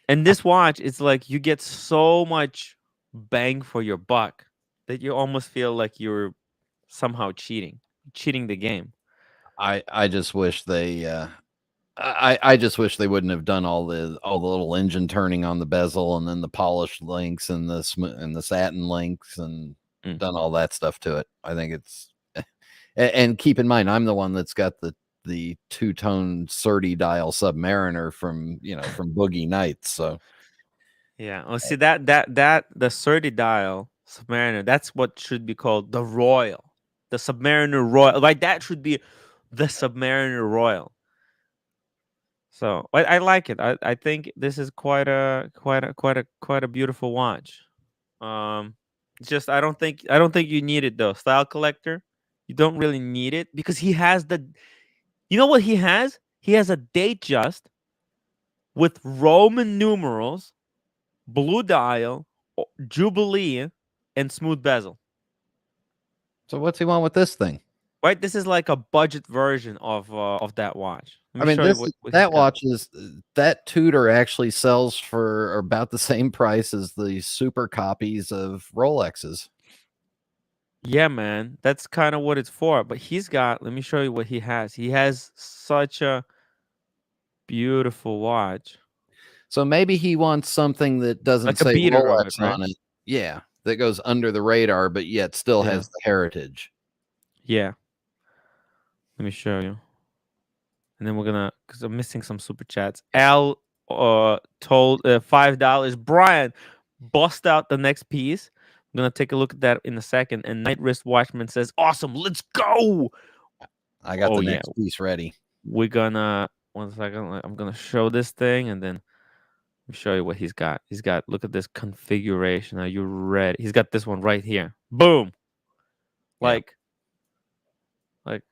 And this watch, it's like you get so much bang for your buck that you almost feel like you're somehow cheating the game. I just wish they I just wish they wouldn't have done all the little engine turning on the bezel and then the polished links and the satin links and done all that stuff to it. I think it's and keep in mind I'm the one that's got the two-tone 30 dial Submariner from Boogie Nights. So Yeah. Oh, see that the 30 dial Submariner, that's what should be called the Royal. The Submariner Royal. Like that should be the Submariner Royal. So I like it. I think this is quite a beautiful watch. Just I don't think you need it though. Style collector, you don't really need it because he has you know what he has? He has a Datejust with Roman numerals, blue dial, Jubilee, and smooth bezel. so what's he want with this thing? Right, this is like a budget version of that watch. Let I me mean, show you what he's that got. watch is that Tudor actually sells for about the same price as the super copies of Rolexes. Yeah, man, that's kind of what it's for. But he's got. Let me show you what he has. He has such a beautiful watch, So maybe he wants something that doesn't like a say beater of it, Rolex right? on it. Yeah, that goes under the radar, but yet still Yeah. has the heritage. Yeah. Let me show you. And then we're gonna, because I'm missing some super chats. Al told $5. Brian, bust out the next piece. I'm gonna take a look at that in a second. And Night Wrist Watchman says, "Awesome, let's go." I got Oh the yeah, next piece ready. we're gonna 1 second. I'm gonna show this thing, and then let me show you what he's got. He's got, look at this configuration. Are you ready? He's got this one right here. Boom. Yeah. Like,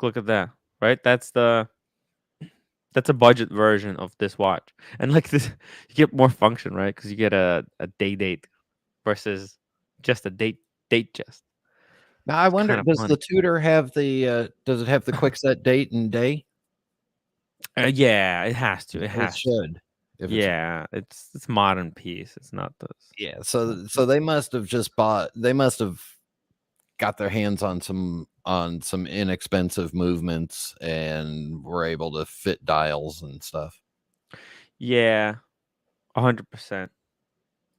look at that. Right? That's a budget version of this watch. And like this, you get more function, right? Because you get a date versus just a Datejust. Now I It's wonder, kind of does fun. the Tudor have the does it have the quick set date and day? Yeah, it has to. It It has to. should. If it's Yeah, it's modern piece. It's not this. yeah, so they must have just bought. They must have got their hands on some inexpensive movements and were able to fit dials and stuff. Yeah, 100%.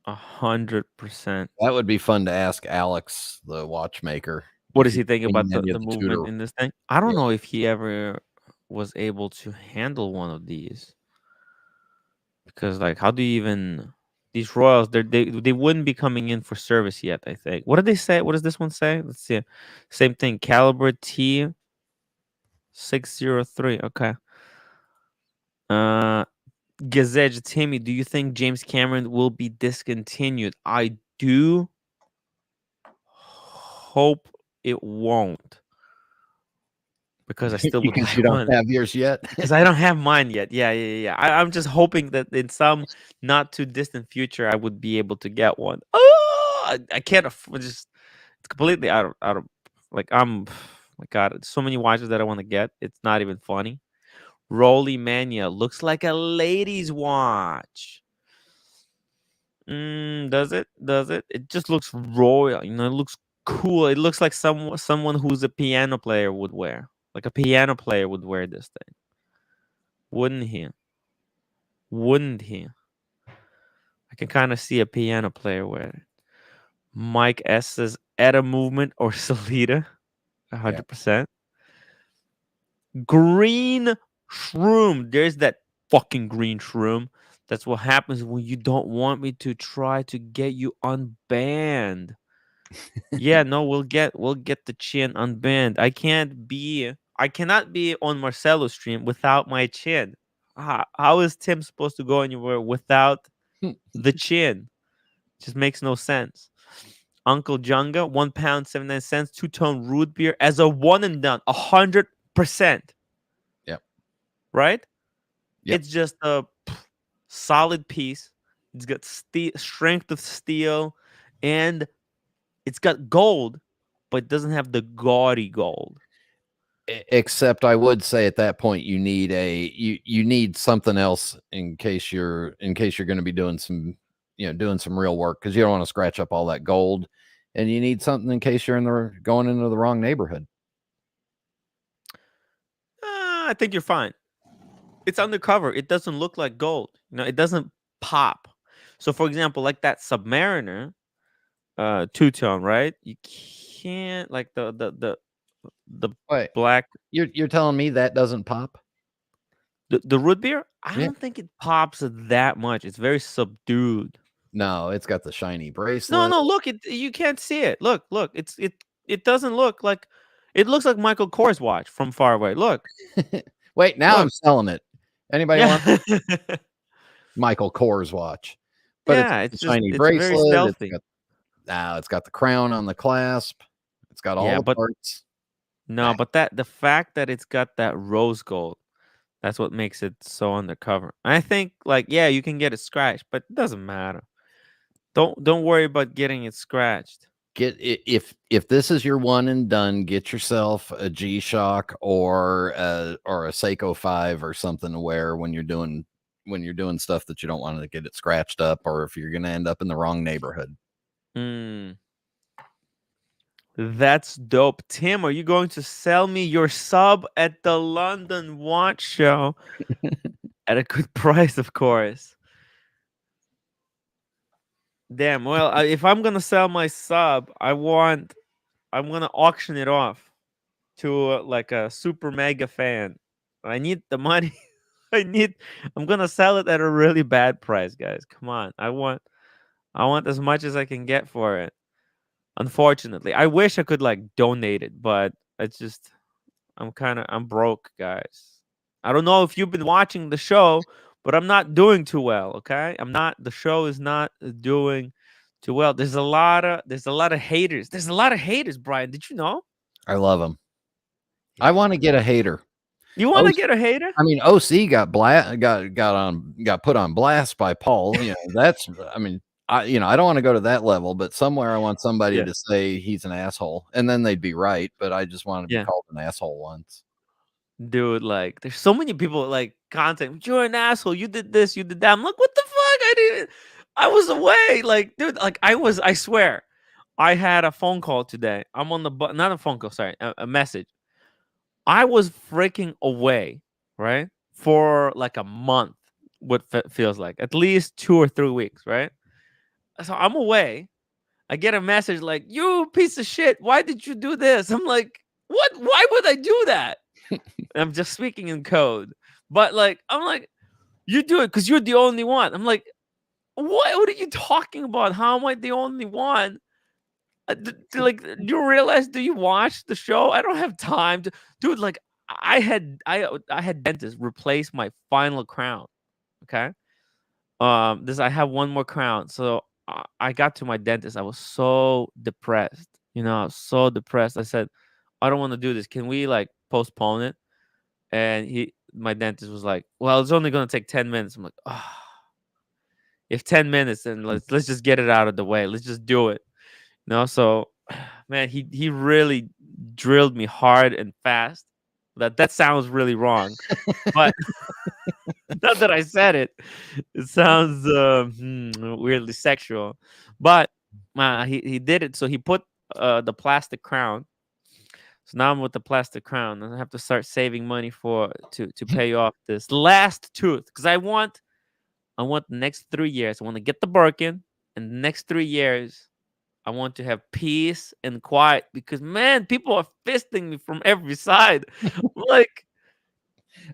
100%. That would be fun to ask Alex, the watchmaker, What if does he's he think seen about any the of the movement Tudor. in this thing? I don't Yeah. know if he ever was able to handle one of these. Because like, how do you even, these Royals? They wouldn't be coming in for service yet. I think. What did they say? What does this one say? Let's see. Same thing. Caliber T603. Okay. Uh, Gazette Timmy. Do you think James Cameron will be discontinued? I do hope it won't, because I still would Because buy you don't one. have yours yet. Because I don't have mine yet. Yeah. I'm just hoping that in some not too distant future, I would be able to get one. Oh, I can't afford, just, it's completely out of like, my God, so many watches that I want to get. It's not even funny. Rolly Mania looks like a lady's watch. Does it? Does it? It just looks royal. It looks cool. It looks like someone who's a piano player would wear. Like a piano player would wear this thing. Wouldn't he? Wouldn't he? I can kind of see a piano player wear it. Mike S says Etta Movement or Salida. Yeah. 100%. Green shroom. There's that fucking green shroom. That's what happens when you don't want me to try to get you unbanned. Yeah, no, we'll get the chin unbanned. I cannot be on Marcelo's stream without my chin. How is Tim supposed to go anywhere without the chin? Just makes no sense. Uncle Junga, £1 79 two-tone root beer as a one and done, 100%. Yep. Right? Yep. It's just a solid piece. It's got strength of steel, and it's got gold, but it doesn't have the gaudy gold. Except I would say at that point you need you need something else in case you're going to be doing some real work, because you don't want to scratch up all that gold, and you need something in case you're going into the wrong neighborhood. I think you're fine. It's undercover. It doesn't look like gold. It doesn't pop. So, for example, like that Submariner, two-tone, right? You can't, like the Wait, black, you're telling me that doesn't pop? the root beer. I Yeah. don't think it pops that much. It's very subdued. No, it's got the shiny No, bracelet. no. Look, you can't see it. Look. It doesn't look like. It looks like Michael Kors watch from far away. Look. Wait, now Look. I'm selling it. Anybody want Michael Kors watch? But Yeah, it's the shiny it's very bracelet. stealthy. It's got the crown on the clasp. It's got all Yeah, the but parts. no, but the fact that it's got that rose gold, that's what makes it so undercover. I think, like, yeah, you can get it scratched, but it doesn't matter. Don't worry about getting it scratched. If this is your one and done, get yourself a G-Shock or a Seiko 5 or something to wear when you're doing stuff that you don't want to get it scratched up, or if you're going to end up in the wrong neighborhood. That's dope. Tim, are you going to sell me your sub at the London Watch Show at a good price, of course? Damn. Well, if I'm gonna sell my sub, I'm gonna auction it off to like a super mega fan. I need the money. I need. I'm gonna sell it at a really bad price, guys. Come on. I want as much as I can get for it. Unfortunately, I wish I could like donate it, but it's just I'm broke, guys. I don't know if you've been watching the show, but I'm not doing too well, okay? The show is not doing too well. There's a lot of haters. There's a lot of haters, Brian. Did you know? I love them. I want to Yeah. get a hater. You want to get a hater? I mean, OC got put on blast by Paul. That's. I mean, I don't want to go to that level, but somewhere I want somebody Yeah. to say he's an asshole, and then they'd be right. But I just want to be Yeah. called an asshole once. Dude, like there's so many people like content. You're an asshole. You did this, you did that. I'm like, what the fuck? I was away. Like, dude, like I swear. I had a phone call today. I'm on the not a phone call, sorry, a message. I was freaking away, right? For like a month, what feels like at least 2 or 3 weeks, right? So I'm away. I get a message like, "You piece of shit! Why did you do this?" I'm like, "What? Why would I do that?" I'm just speaking in code, but like, I'm like, "You do it because you're the only one." I'm like, "What? What are you talking about? How am I the only one?" Like, do you realize? Do you watch the show? I don't have time to, dude. Like, I had dentist replace my final crown. Okay, this I have one more crown. So I got to my dentist. I was so depressed. I was so depressed. I said, I don't want to do this. Can we like postpone it? And my dentist was like, well, it's only gonna take 10 minutes. I'm like, oh, if 10 minutes, then let's just get it out of the way. Let's just do it. So man, he really drilled me hard and fast. That sounds really wrong, but not that I said it. It sounds weirdly sexual, but he did it. So he put the plastic crown. So now I'm with the plastic crown, and I have to start saving money to pay off this last tooth because I want the next 3 years. I want to get the Birkin, and the next 3 years I want to have peace and quiet because man, people are fisting me from every side. Like,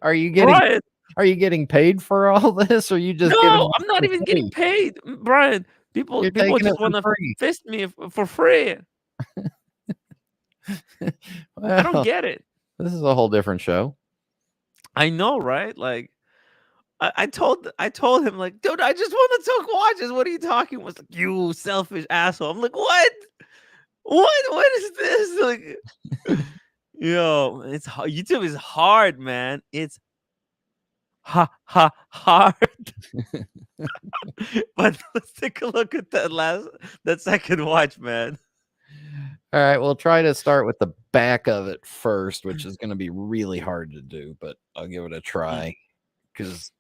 Are you getting Brian, Are you getting paid for all this, or you just giving no, it I'm not for even free? getting paid, Brian. People You're people taking it just for want to free. fist me for free. I don't Well, get it. this is a whole different show. I know, right? Like, I told him like, dude, I just want to talk watches. What are you talking? Was like, you selfish asshole. I'm like, what? What is this? Like, yo, YouTube is hard, man. It's hard. But let's take a look at that second watch, man. All right, we'll try to start with the back of it first, which is going to be really hard to do, but I'll give it a try because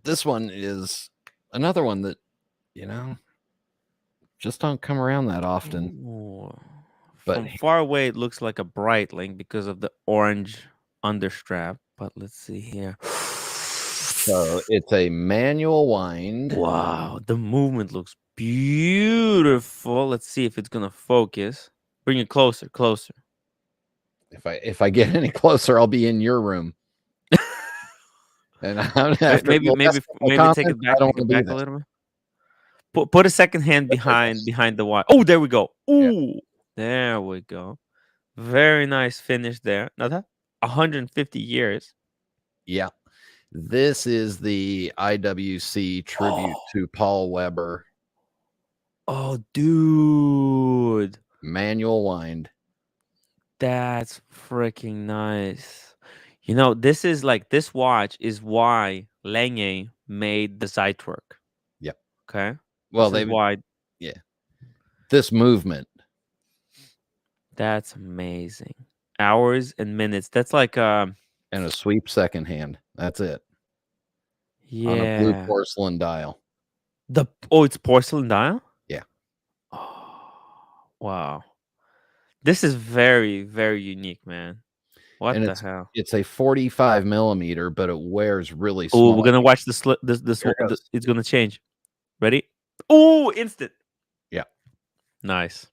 this one is another one that, just don't come around that often. Ooh. But From far away, it looks like a Breitling because of the orange understrap. But let's see here. so it's a manual wind. Wow, the movement looks beautiful. Let's see if it's gonna focus. Bring it closer, closer. If I get any closer, I'll be in your room. And after Maybe the maybe rest of my maybe take comments, it back, I don't take want it to be back a there. little bit. Put a second hand behind the wire. Oh, there we go. Yeah. Ooh, there we go. Very nice finish there. Now that 150 years. Yeah. This is the IWC tribute to Paul Weber Oh, dude, manual wind. that's freaking nice. This watch is why Lange made the Zeitwerk. Yep. Okay. Well, This is why. yeah. This movement. That's amazing. Hours and minutes. That's like And a sweep second hand. That's it. On a blue yeah. porcelain dial. It's porcelain dial? Yeah. Oh, wow. This is very, very unique, man. What And the hell? it's a 45 millimeter, but it wears really Oh, small. we're gonna watch the Here it goes. it's gonna change. Ready? Oh, instant. Yeah. Nice.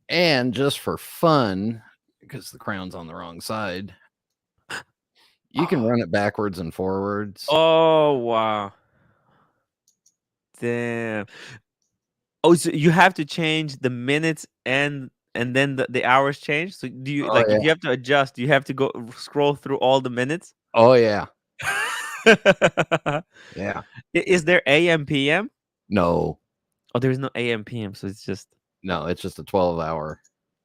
And just for fun, because the crown's on the wrong side, you can run it backwards and forwards. Oh, wow. Damn. Oh, so you have to change the minutes and then the hours change? So do you Oh like if yeah. you have to adjust, you have to go scroll through all the minutes? Oh yeah. Yeah. Is there AM PM? No. Oh, there's no AM PM, so it's just No, it's just a 12-hour.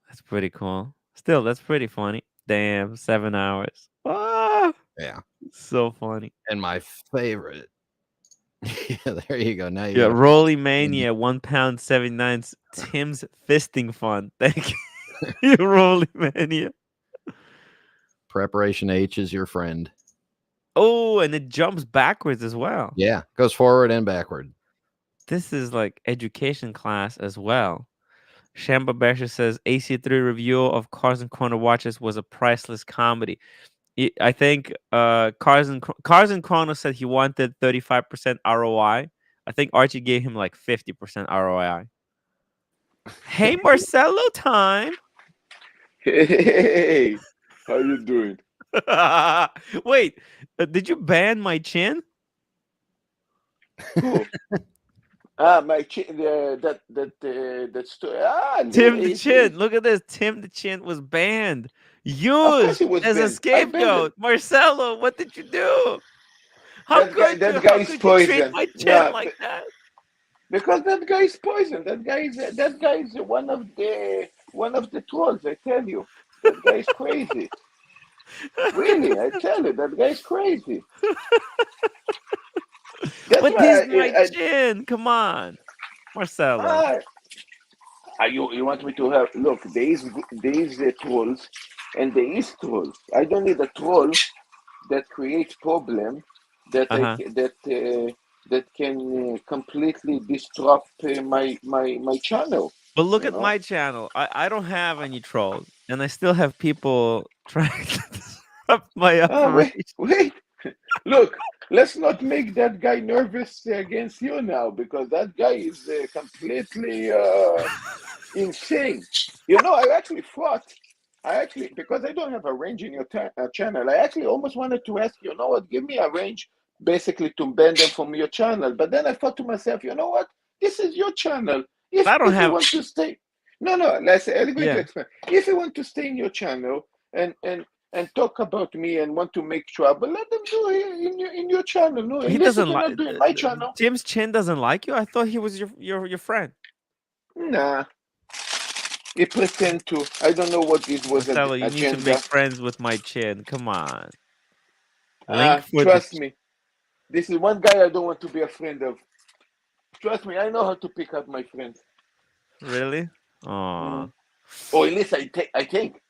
that's pretty cool. Still, that's pretty funny. Damn, 7 hours. Ah, Yeah. so funny. And my favorite. Yeah, there you go. Now you Yeah, got Rolly Mania, £1.79. Tim's fisting fun. Thank you, Rolly Mania. Preparation H is your friend. Oh, and it jumps backwards as well. Yeah, goes forward and backward. This is like education class as well. Shamba Basher says AC3 review of Cars and Corner watches was a priceless comedy. I think Cars and Corner said he wanted 35% ROI. I think Archie gave him like 50% ROI. Hey, Marcelo time. Hey, how you doing? Wait, did you ban my chin? Who? My chin. That's Tim the he's- Chin. Look at this. Tim the Chin was banned. course Used he was as a banned. I banned him. scapegoat. Marcelo, what did you do? How That guy- could that you? guy How is could you treat poison. my chin No, like that? because that guy is poison. That guy is one of the trolls. I tell you, that guy is crazy. Really, I tell you, that guy is crazy. That's But why this is my chin. Come on, Marcelo. You want me to have look? There is trolls, and there is trolls. I don't need a troll that creates problem that Uh-huh. that can completely disrupt my channel. But look You at know? my channel. I don't have any trolls, and I still have people trying to disrupt my Oh operation. wait, look. Let's not make that guy nervous against you now, because that guy is completely insane. You know, I actually, because I don't have a range in your channel, I actually almost wanted to ask you, you know what, give me a range basically to ban them from your channel. But then I thought to myself, you know what, this is your channel. I don't If you have. want to stay, no, let's say, I'm going to Yeah. explain. If you want to stay in your channel and talk about me and want to make trouble, let them do it in your channel. No, He unless if doesn't you're like not doing my channel. Tim's chin doesn't like you. I thought he was your friend. Nah, he pretend to. I don't know what this was Marcelo, you need to agenda. make friends with my chin. Come on. Link for Trust me, this is one guy I don't want to be a friend of. Trust me, I know how to pick up my friends. Really? Aw. Or at least I think.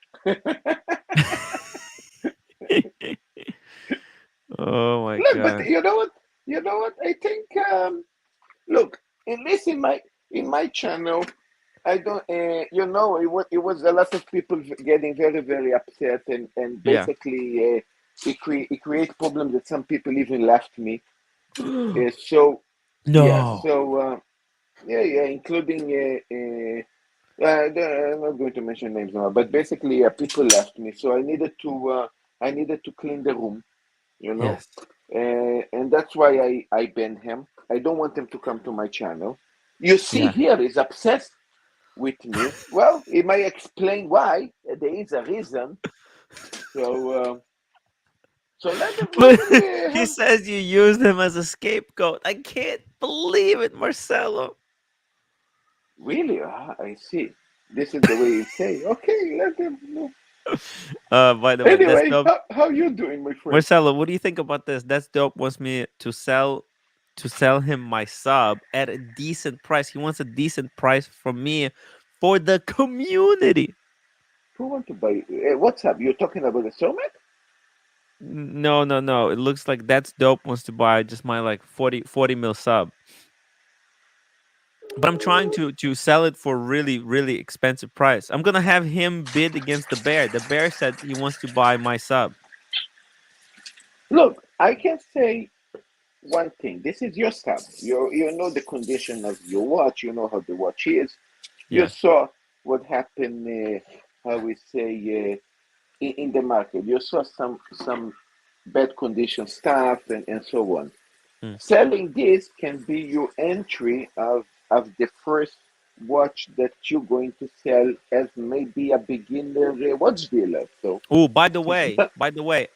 Oh my Look, god. but you know what? You know what? I think. Look, at least in my channel, I don't. You know, it was a lot of people getting very very upset, and Yeah. basically it create problems that some people even left me. So yeah, No. so yeah, including I'm not going to mention names now, but basically people left me, so I needed to clean the room, you know, Yes. and that's why I banned him. I don't want him to come to my channel. You see, Yeah. here he's obsessed with me. Well, he might explain why. There is a reason. So let him But really he have. says you used him as a scapegoat. I can't believe it, Marcelo. Really? I see. This is the way you say. Okay, let him know. By the way, that's Anyway, dope. how you doing, my friend? Marcelo, what do you think about this? That's dope wants me to sell him my sub at a decent price. He wants a decent price from me for the community. Who want to buy? What's up? You're talking about the Somac? No. It looks like that's dope wants to buy just my like 40 mil sub. But I'm trying to sell it for really, really expensive price. I'm gonna have him bid against the bear. The bear said he wants to buy my sub. Look, I can say one thing. This is your stuff. You know the condition of your watch. You know how the watch is. You Yeah. saw what happened. How we say in the market. You saw some bad condition stuff and so on. Mm. Selling this can be your entry of the first watch that you're going to sell as maybe a beginner watch dealer. So Oh, it's not. by the way,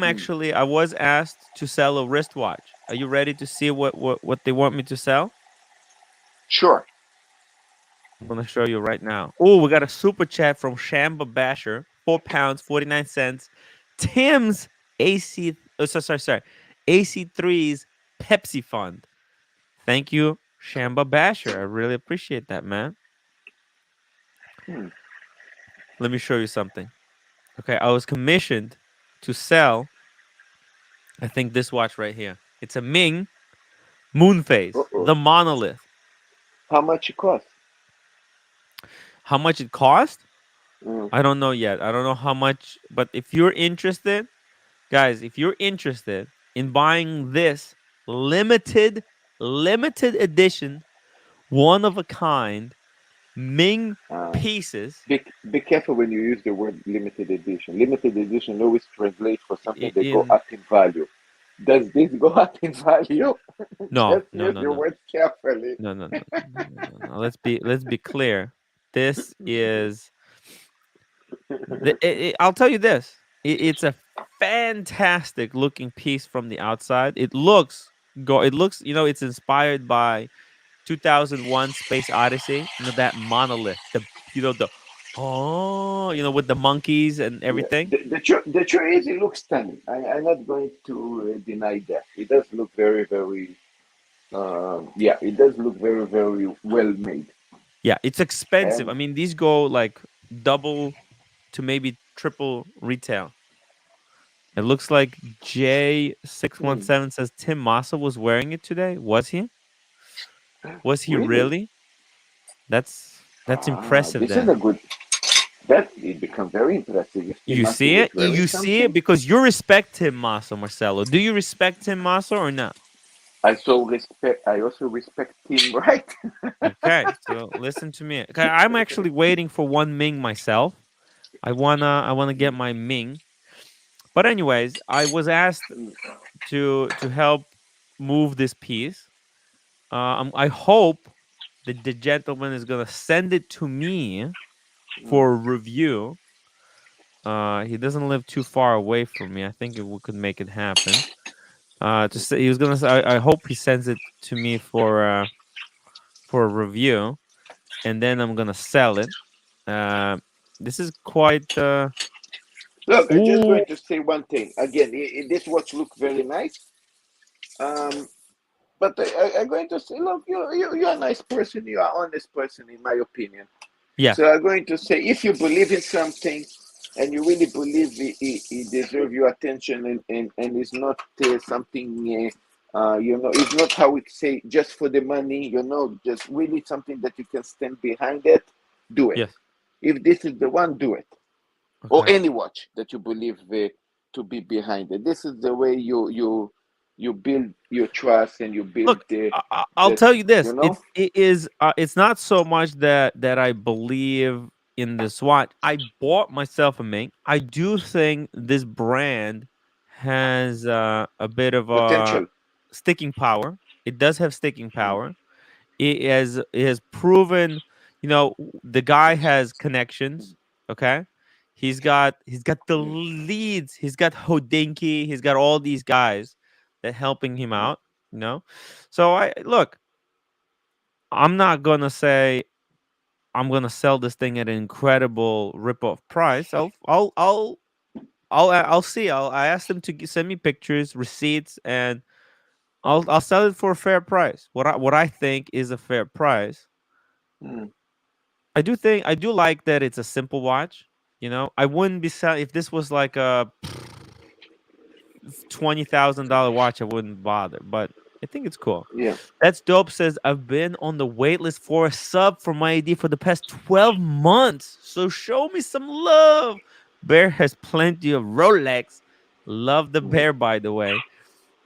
Mm, I was asked to sell a wristwatch. Are you ready to see what they want me to sell? sure. I'm gonna show you right now. Oh, we got a super chat from Shamba Basher, £4, 49 cents. Tim's AC, oh, sorry, AC3's Pepsi Fund. Thank you, Shamba Basher. I really appreciate that, man. Hmm. Let me show you something. Okay, I was commissioned to sell, I think, this watch right here. It's a Ming Moonphase, Uh-oh. the monolith. How much it costs? How much it cost? Mm. I don't know yet. I don't know how much, but if you're interested, guys, if you're interested in buying this limited, limited edition, one of a kind Ming Uh, pieces, be careful when you use the word limited edition. Limited edition always translates for something that go in up in value. Does this go up in value? no, Just no, use no, your no, words carefully. no. Let's be clear. This is I'll tell you this. It's a fantastic looking piece from the outside. It looks, it's inspired by 2001 Space Odyssey, that monolith, the with the monkeys and Yeah, everything. the tree is, it looks stunning. I'm not going to deny that. It does look very, very, yeah, it does look very, very well made. Yeah, it's expensive. And I mean, these go like double to maybe triple retail. It looks like hmm, J617 says Tim Massa was wearing it today. Was he? Was he really, really? That's impressive this is then. a good, that it becomes very impressive if Tim You Massey see was it? wearing You see it something. because you respect Tim Massa, Marcelo. Do you respect Tim Massa or not? I also respect Tim, right? Okay, so listen to me. Okay, I'm actually waiting for one Ming myself. I wanna get my Ming. But anyways, I was asked to help move this piece. I hope that the gentleman is gonna send it to me Mm, for review. He doesn't live too far away from me. I think we could make it happen. To say he was gonna say, I hope he sends it to me for a review, and then I'm gonna sell it. Uh, this is quite. Look, I'm just Ooh, going to say one thing. Again, this watch look very nice. Um, but I'm going to say, look, you're a nice person. You are an honest person, in my opinion. yeah, So I'm going to say, if you believe in something and you really believe it deserves your attention and it's not something, it's not how we say just for the money, just really something that you can stand behind it, do it. yes, If this is the one, do it. Or okay. any watch that you believe to be behind it. This is the way you build your trust and you build Look, the I'll the tell you you this. know. It's not so much that I believe in this watch. I bought myself a Ming. I do think this brand has a bit of a Potential. sticking power. It does have sticking Mm, power. It has proven, the guy has connections. Okay, he's got the mm, leads. He's got Hodinky. He's got all these guys that helping him mm, out. So I look. I'm not gonna say I'm gonna sell this thing at an incredible rip-off price. I'll see. I asked them to send me pictures, receipts, and I'll sell it for a fair price. What I think is a fair price. mm. I do like that it's a simple watch. I wouldn't be selling if this was like a $20,000 watch. I wouldn't bother, but I think it's cool. Yeah. That's dope. Says I've been on the wait list for a sub for my ID for the past 12 months. So show me some love. Bear has plenty of Rolex. Love the Mm. bear, by the way.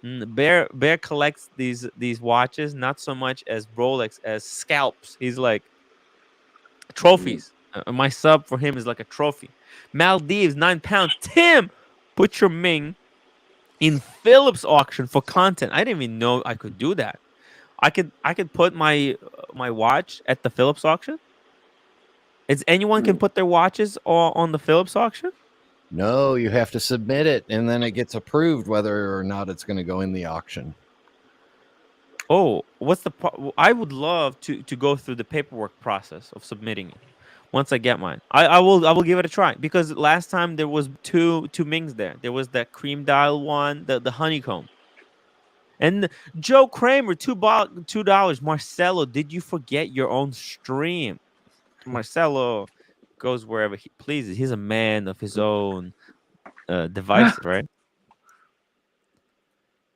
Bear collects these watches not so much as Rolex as scalps. He's like Mm. trophies. My sub for him is like a trophy. Maldives, 9 pounds. Tim, put your Ming in Phillips auction for content. I didn't even know I could do that. I could put my watch at the Phillips auction. Is anyone can Mm. put their watches on the Phillips auction? No, you have to submit it, and then it gets approved whether or not it's going to go in the auction. Oh, what's the I would love to go through the paperwork process of submitting it. Once I get mine, I will give it a try because last time there was two Mings there. There was that cream dial one, the honeycomb, and Joe Kramer $2. Marcelo, did you forget your own stream? Marcelo goes wherever he pleases. He's a man of his own devices, right?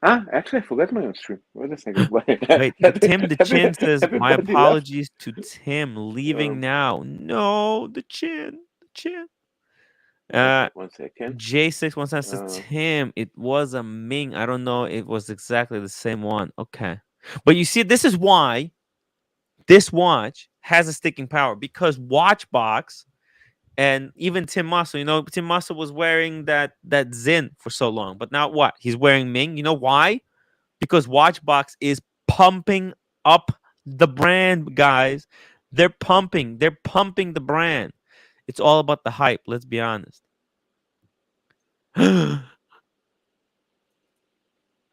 Actually, I forgot my own stream. Wait a second. Wait, Tim the Chin says, my Everybody left. apologies to Tim, leaving Um, now. No, the Chin. okay, Uh, 1 second. J617 says, Uh, Tim, it was a Ming. I don't know. It was exactly the same one. Okay. But you see, this is why this watch has a sticking power because Watchbox and even Tim Massa, Tim Massa was wearing that Zin for so long. But now what? He's wearing Ming. You know why? Because Watchbox is pumping up the brand, guys. They're pumping the brand. It's all about the hype, let's be honest.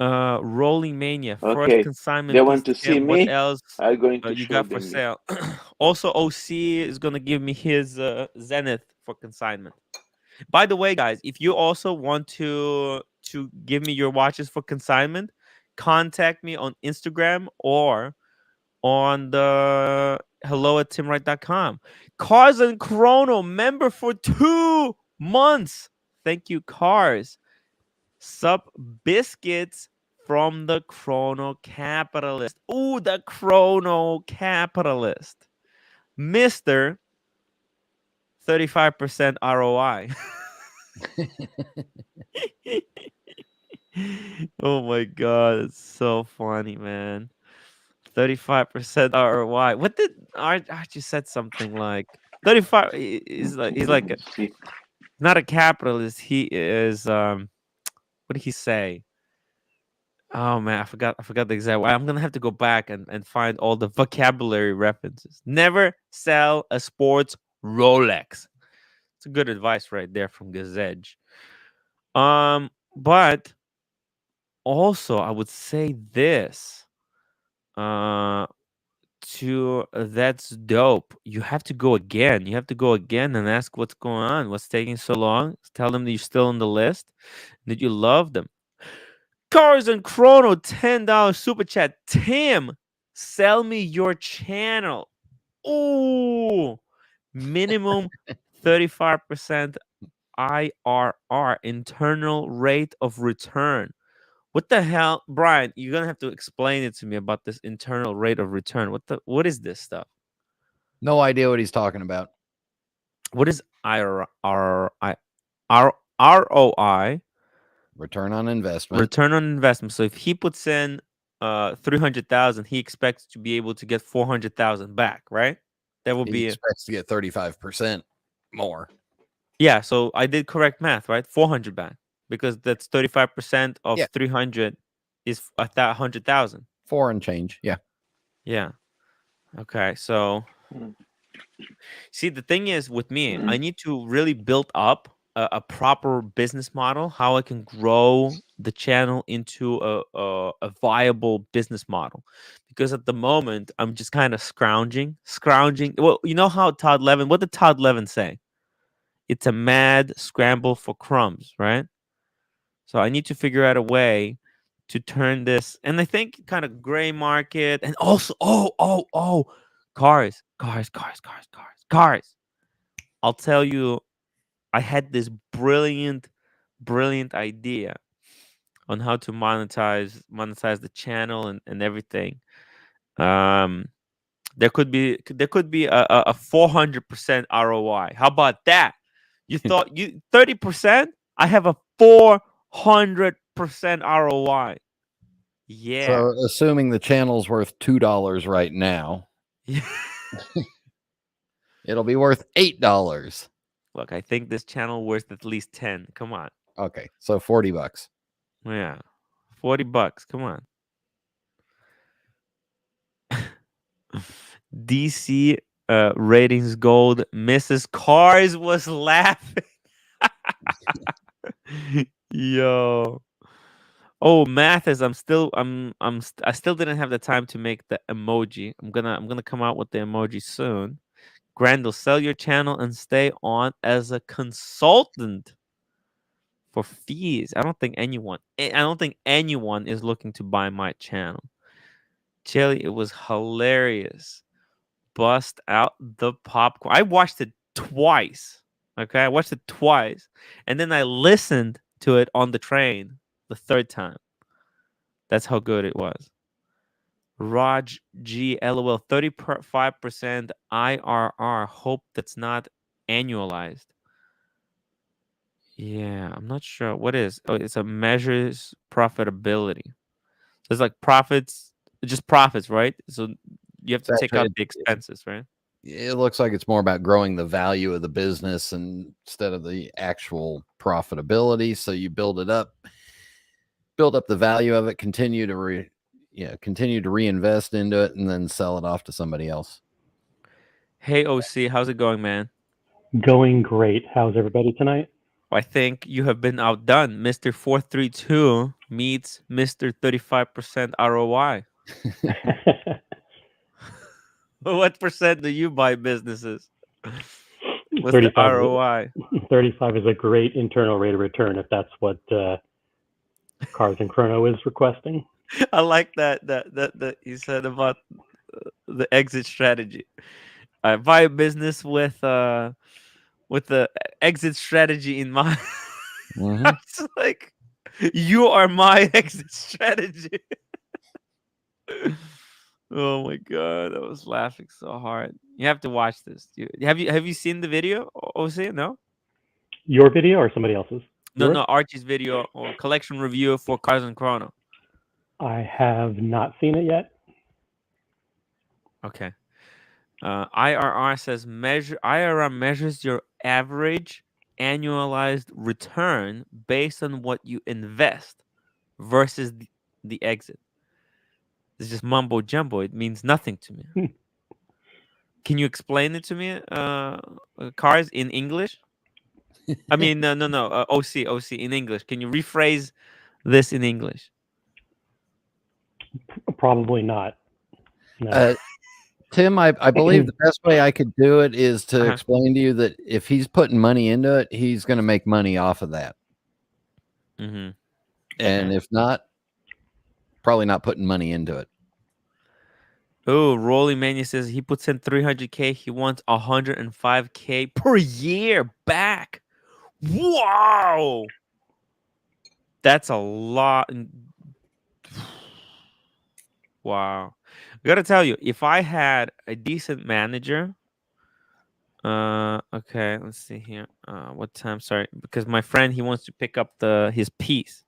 Rolling Mania, first okay, they consignment, please. want to see Tim, what me. else I'm going to you show got for them me. sale? Also, OC is gonna give me his Zenith for consignment. By the way, guys, if you also want to give me your watches for consignment, contact me on Instagram or on the hello@timwrite.com. Cars and Chrono member for 2 months. Thank you, Cars. Sup biscuits from the Chrono Capitalist. Ooh, the Chrono Capitalist. Mr. 35% ROI. Oh my god, it's so funny, man. 35% ROI. What did Archie said something like 35 is like he's like See, not a capitalist. He is what did he say? Oh man, I forgot the exact I'm gonna have to go back and find all the vocabulary references. Never sell a sports Rolex. It's a good advice right there from Gazedge. But also I would say this. Uh that's dope. You have to go again. You have to go again and ask what's going on. What's taking so long? Tell them that you're still on the list, that you love them. Cars and Chrono, $10 super chat. Tim, sell me your channel. Ooh, minimum 35% IRR, internal rate of return. What the hell, Brian? You're gonna have to explain it to me about this internal rate of return. What is this stuff? No idea what he's talking about. What is ROI? Return on investment. Return on investment. So if he puts in 300,000, he expects to be able to get 400,000 back, right? That would He be expects to get 35% more. yeah. So I did correct math, right? 400 back because that's 35% of Yeah. 300 is 100,000. 4 and change. Yeah. Yeah. Okay. So Mm. see, the thing is with me, I need to really build up a proper business model, how I can grow the channel into a viable business model. Because at the moment, I'm just kind of scrounging. Well, you know how what did Todd Levin say? It's a mad scramble for crumbs, right? So I need to figure out a way to turn this, and I think kind of gray market, and also, cars. I'll tell you, I had this brilliant idea on how to monetize the channel and everything. Um, there could be a 400% ROI. How about that? You thought you 30%? I have a 400% ROI. Yeah. So, assuming the channel's worth $2 right now, it'll be worth $8. Look, I think this channel worth at least 10. Come on. Okay, so $40. Yeah. $40. Come on. DC ratings gold. Mrs. Cars was laughing. Yo. Oh, Mathis, I still didn't have the time to make the emoji. I'm gonna come out with the emoji soon. Grandel, sell your channel and stay on as a consultant for fees. I don't think anyone is looking to buy my channel. Jelly, it was hilarious. Bust out the popcorn. I watched it twice. Okay, I watched it twice, and then I listened to it on the train the third time. That's how good it was. Raj G, LOL, 35% IRR. Hope that's not annualized. Yeah, I'm not sure. What is? Oh, it's a measures profitability. So it's like profits, just profits, right? So you have to take out the expenses, right? It looks like it's more about growing the value of the business instead of the actual profitability. So you build up the value of it, continue to reinvest into it, and then sell it off to somebody else. Hey OC, how's it going, man? Going great. How's everybody tonight? I think you have been outdone. Mr. 432 meets Mr. 35% ROI. What percent do you buy businesses? What's 35 the ROI? 35 is a great internal rate of return if that's what Cars and Chrono is requesting. I like that you said about the exit strategy. I buy a business with the exit strategy in mind. Mm-hmm. It's like, you are my exit strategy. Oh my god, I was laughing so hard. You have to watch this. Have you seen the video? OC? No? Your video or somebody else's? No, Archie's video or collection review for Cars and Chrono. I have not seen it yet. Okay. IRR says IRR measures your average annualized return based on what you invest versus the exit. It's just mumbo jumbo. It means nothing to me. Can you explain it to me, Cars, in English? I mean, no. OC in English. Can you rephrase this in English? Probably not. No. Tim, I believe the best way I could do it is to explain to you that if he's putting money into it, he's going to make money off of that. Mm-hmm. And if not, probably not putting money into it. Oh, Rolly Mania says he puts in 300K. He wants 105K per year back. Wow. That's a lot. Wow. I gotta tell you, if I had a decent manager, okay, let's see here. What time? Sorry, because my friend, he wants to pick up his piece.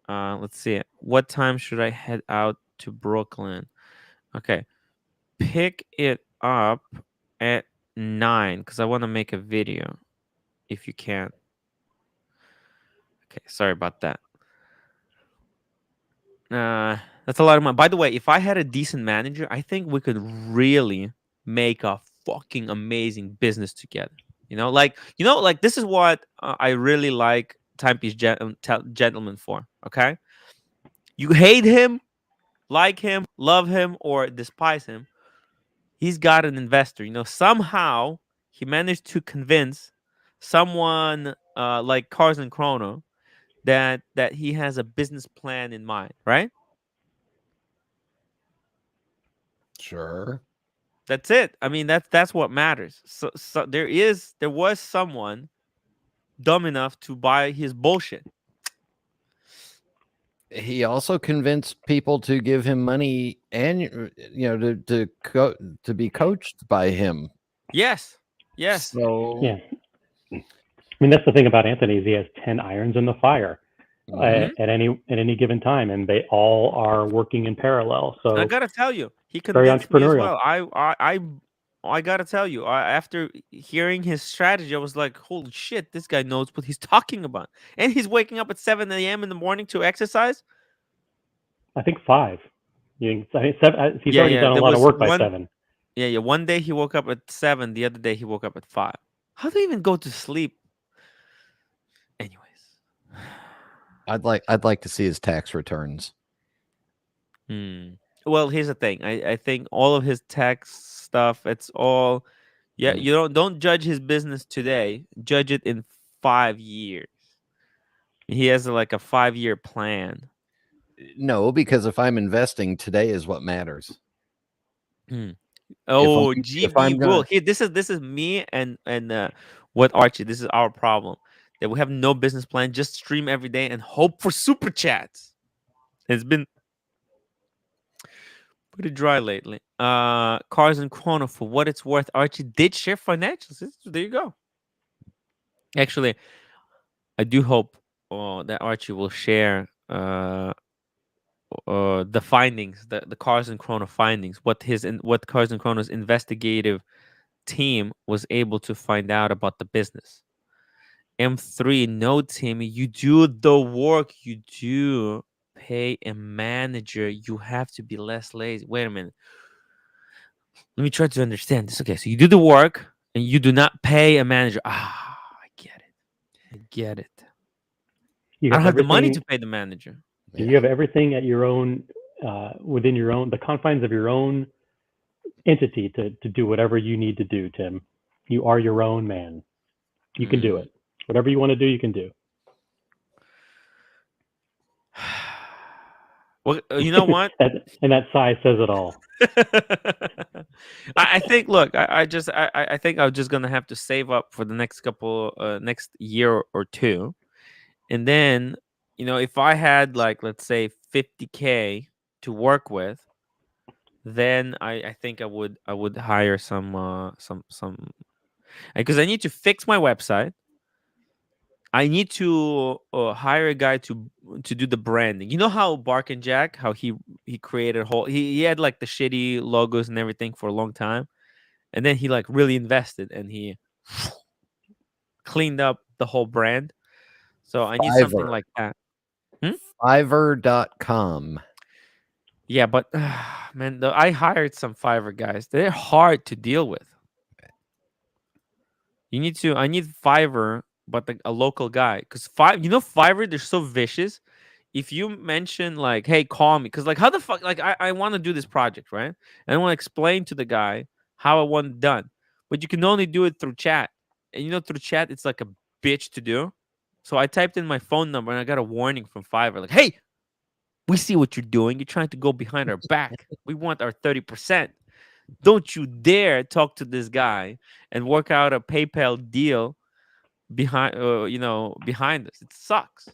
Let's see. What time should I head out to Brooklyn? Okay, pick it up at 9 because I want to make a video. If you can. Okay, sorry about that. That's a lot of money. By the way, if I had a decent manager, I think we could really make a fucking amazing business together. Like this is what I really like Timepiece Gentleman for. Okay, you hate him, like him, love him, or despise him. He's got an investor. Somehow he managed to convince someone like Cars and Chrono that he has a business plan in mind, right? Sure. That's it. I mean, that's what matters. So there was someone dumb enough to buy his bullshit. He also convinced people to give him money and to be coached by him. Yes. So yeah. I mean, that's the thing about Anthony is he has 10 irons in the fire. Mhm. at any given time, and they all are working in parallel. I So gotta tell you, he very convinced me as entrepreneurial. well. I gotta tell you, after hearing his strategy, I was like, "Holy shit, this guy knows what he's talking about." And he's waking up at 7 a.m. in the morning to exercise. I think 5. I think 7, he's Yeah, already yeah. done a There lot of was work by one. 7. Yeah, yeah. One day he woke up at 7. The other day he woke up at 5. How do you even go to sleep? Anyways. I'd like to see his tax returns. Well, here's the thing. I think all of his tax stuff, it's all, yeah, Mm. you don't judge his business today. Judge it in 5 years. He has like a 5-year plan. No, because if I'm investing, today is what matters. Oh, If GB I'm rule. gonna Here, this is me and what Archie. This is our problem. That we have no business plan. Just stream every day and hope for super chats. It's been pretty dry lately. Cars and Chrono, for what it's worth, Archie did share financials. There you go. Actually, I do hope that Archie will share the findings, the Cars and Chrono findings, what Cars and Chrono's investigative team was able to find out about the business. M3, no, Timmy, you do the work. You do pay a manager. You have to be less lazy. Wait a minute. Let me try to understand this. Okay, so you do the work and you do not pay a manager. Ah, I get it. I get it. You I don't have have the money to everything. pay the manager. You have everything at your own, within your own, the confines of your own entity to do whatever you need to do, Tim. You are your own man. You can do it. Whatever you want to do, you can do. Well, you know what? and that sigh says it all. I think. Look, I think I'm just gonna have to save up for the next year or two, and then if I had like, let's say, 50K to work with, then I think I would hire some because I need to fix my website. I need to hire a guy to do the branding. You know how Bark and Jack, how he created he had like the shitty logos and everything for a long time, and then he like really invested and he cleaned up the whole brand. So I need something Fiverr. like that. Fiverr.com. Yeah, but man, I hired some Fiverr guys. They're hard to deal with. I need Fiverr, but a local guy, because Fiverr, they're so vicious. If you mention like, "Hey, call me," because like, how the fuck, like, I want to do this project, right? And I want to explain to the guy how I want it done, but you can only do it through chat, and through chat it's like a bitch to do. So I typed in my phone number and I got a warning from Fiverr, like, "Hey, we see what you're doing. You're trying to go behind our back. We want our 30%. Don't you dare talk to this guy and work out a PayPal deal behind us. It sucks."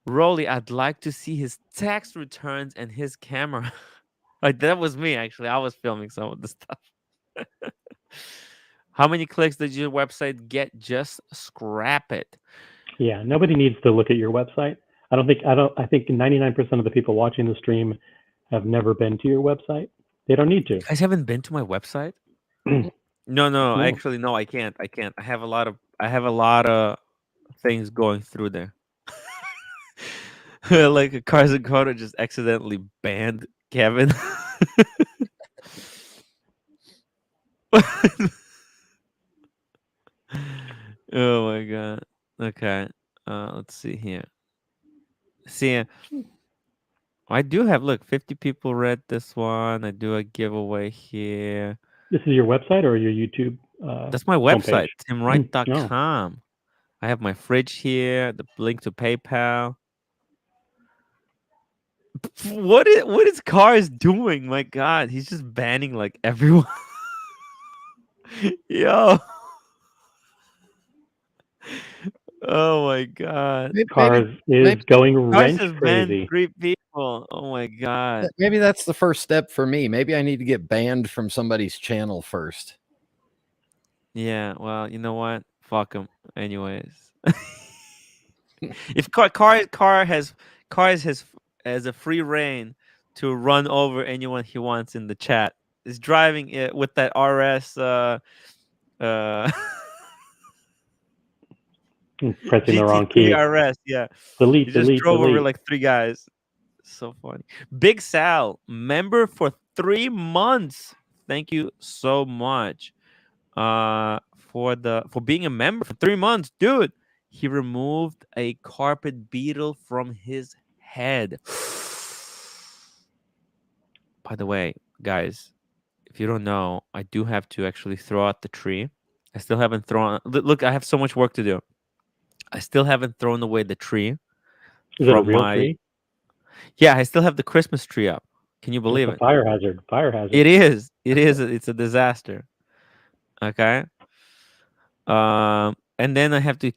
Rolly, I'd like to see his tax returns and his camera. Like, that was me, actually. I was filming some of the stuff. How many clicks did your website get? Just scrap it. Yeah, nobody needs to look at your website. I think 99% of the people watching the stream have never been to your website. They don't need to. You guys haven't been to my website? No, actually, no, I can't. I have a lot of things going through there. Like, Cars and Coda just accidentally banned Kevin. Oh my god. Okay. Let's see here. See, I do have, look, 50 people read this one. I do a giveaway here. This is your website or your YouTube? That's my website, homepage? timwrite.com. I have my fridge here, the link to PayPal. What is Cars doing? My god, he's just banning like everyone. Yo. Oh my god. Cars is going Cars wrench has banned crazy. 3 people. Oh my god. Maybe that's the first step for me. Maybe I need to get banned from somebody's channel first. Yeah, well, you know what? Fuck him. Anyways. If car has a free reign to run over anyone he wants in the chat, is driving it with that RS Pressing the wrong GT3 key. RS, yeah. Delete, He just delete, drove over delete. like 3 guys. So funny. Big Sal, member for 3 months. Thank you so much for being a member for 3 months, dude. He removed a carpet beetle from his head. By the way, guys, if you don't know, I do have to actually throw out the tree. I still haven't thrown. Look, I have so much work to do. I still haven't thrown away the tree Is it a from real my. tree? Yeah, I still have the Christmas tree up. Can you It's believe a it? fire hazard. Fire hazard. It is. It is. It's a disaster. Okay. And then I have to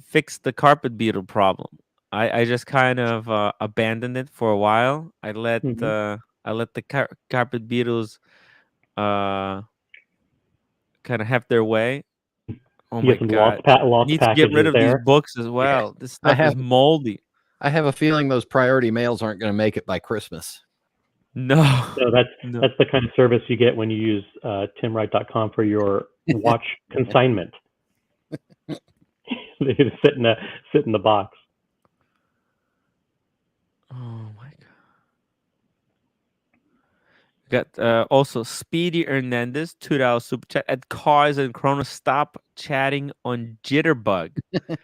fix the carpet beetle problem. I just kind of abandoned it for a while. I let Mhm. the carpet beetles kind of have their way. Oh You my get some god! I lost need to get rid packages of these there. books as Yeah, well. This I stuff is have moldy. I have a feeling those priority mails aren't going to make it by Christmas. No, So that's no. that's the kind of service you get when you use timwrite.com for your watch consignment. They just sit in the box. Oh my god. Got also Speedy Hernandez, $2 super chat at Cars and Chrono. Stop chatting on Jitterbug. What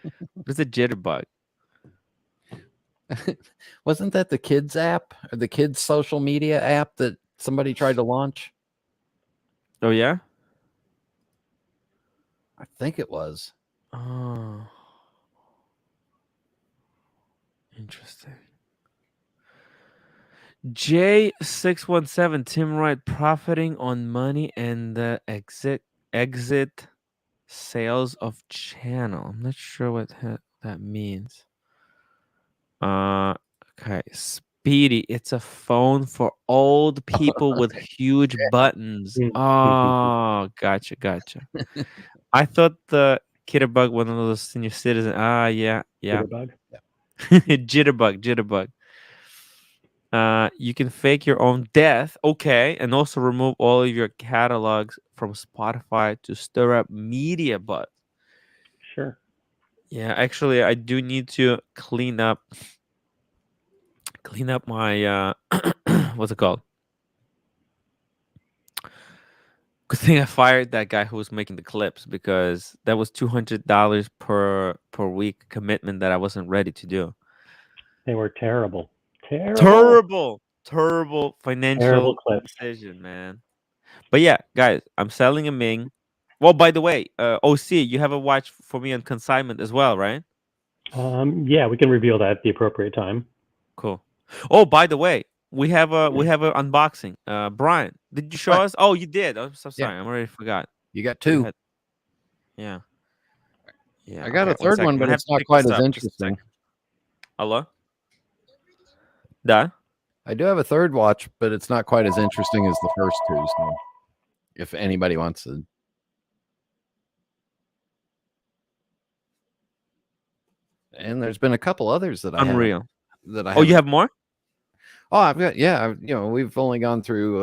is a Jitterbug? Wasn't that the kids app or the kids social media app that somebody tried to launch? Oh yeah. I think it was. Oh, interesting. J617, Tim Wright profiting on money and the exit sales of channel. I'm not sure what that means. Okay, Speedy. It's a phone for old people with huge buttons. Oh, gotcha. I thought the Kitterbug one of those senior citizen. Ah, yeah. Jitterbug. Jitterbug. You can fake your own death, okay, and also remove all of your catalogs from Spotify to stir up media buzz. Sure. Yeah, actually, I do need to clean up my what's it called? Good thing I fired that guy who was making the clips, because that was $200 per week commitment that I wasn't ready to do. They were terrible. Terrible Financial clips. decision, man. But yeah, guys, I'm selling a Ming. Well, by the way, OC, you have a watch for me on consignment as well, right? Yeah, we can reveal that at the appropriate time. Cool. Oh, by the way, we have a unboxing. Brian, did you show What? us? Oh, you did. I'm so Yeah. sorry. I'm already forgot. You got You 2. had- Yeah. Yeah. I got okay, a third one, second. but I have it's to not pick quite this as up. Just a interesting. second. Hello? Da? I do have a third watch, but it's not quite as interesting as the first 2. So if anybody wants to. And there's been a couple others that I Unreal. haven't. Oh, you have more? Oh, I've got, yeah, we've only gone through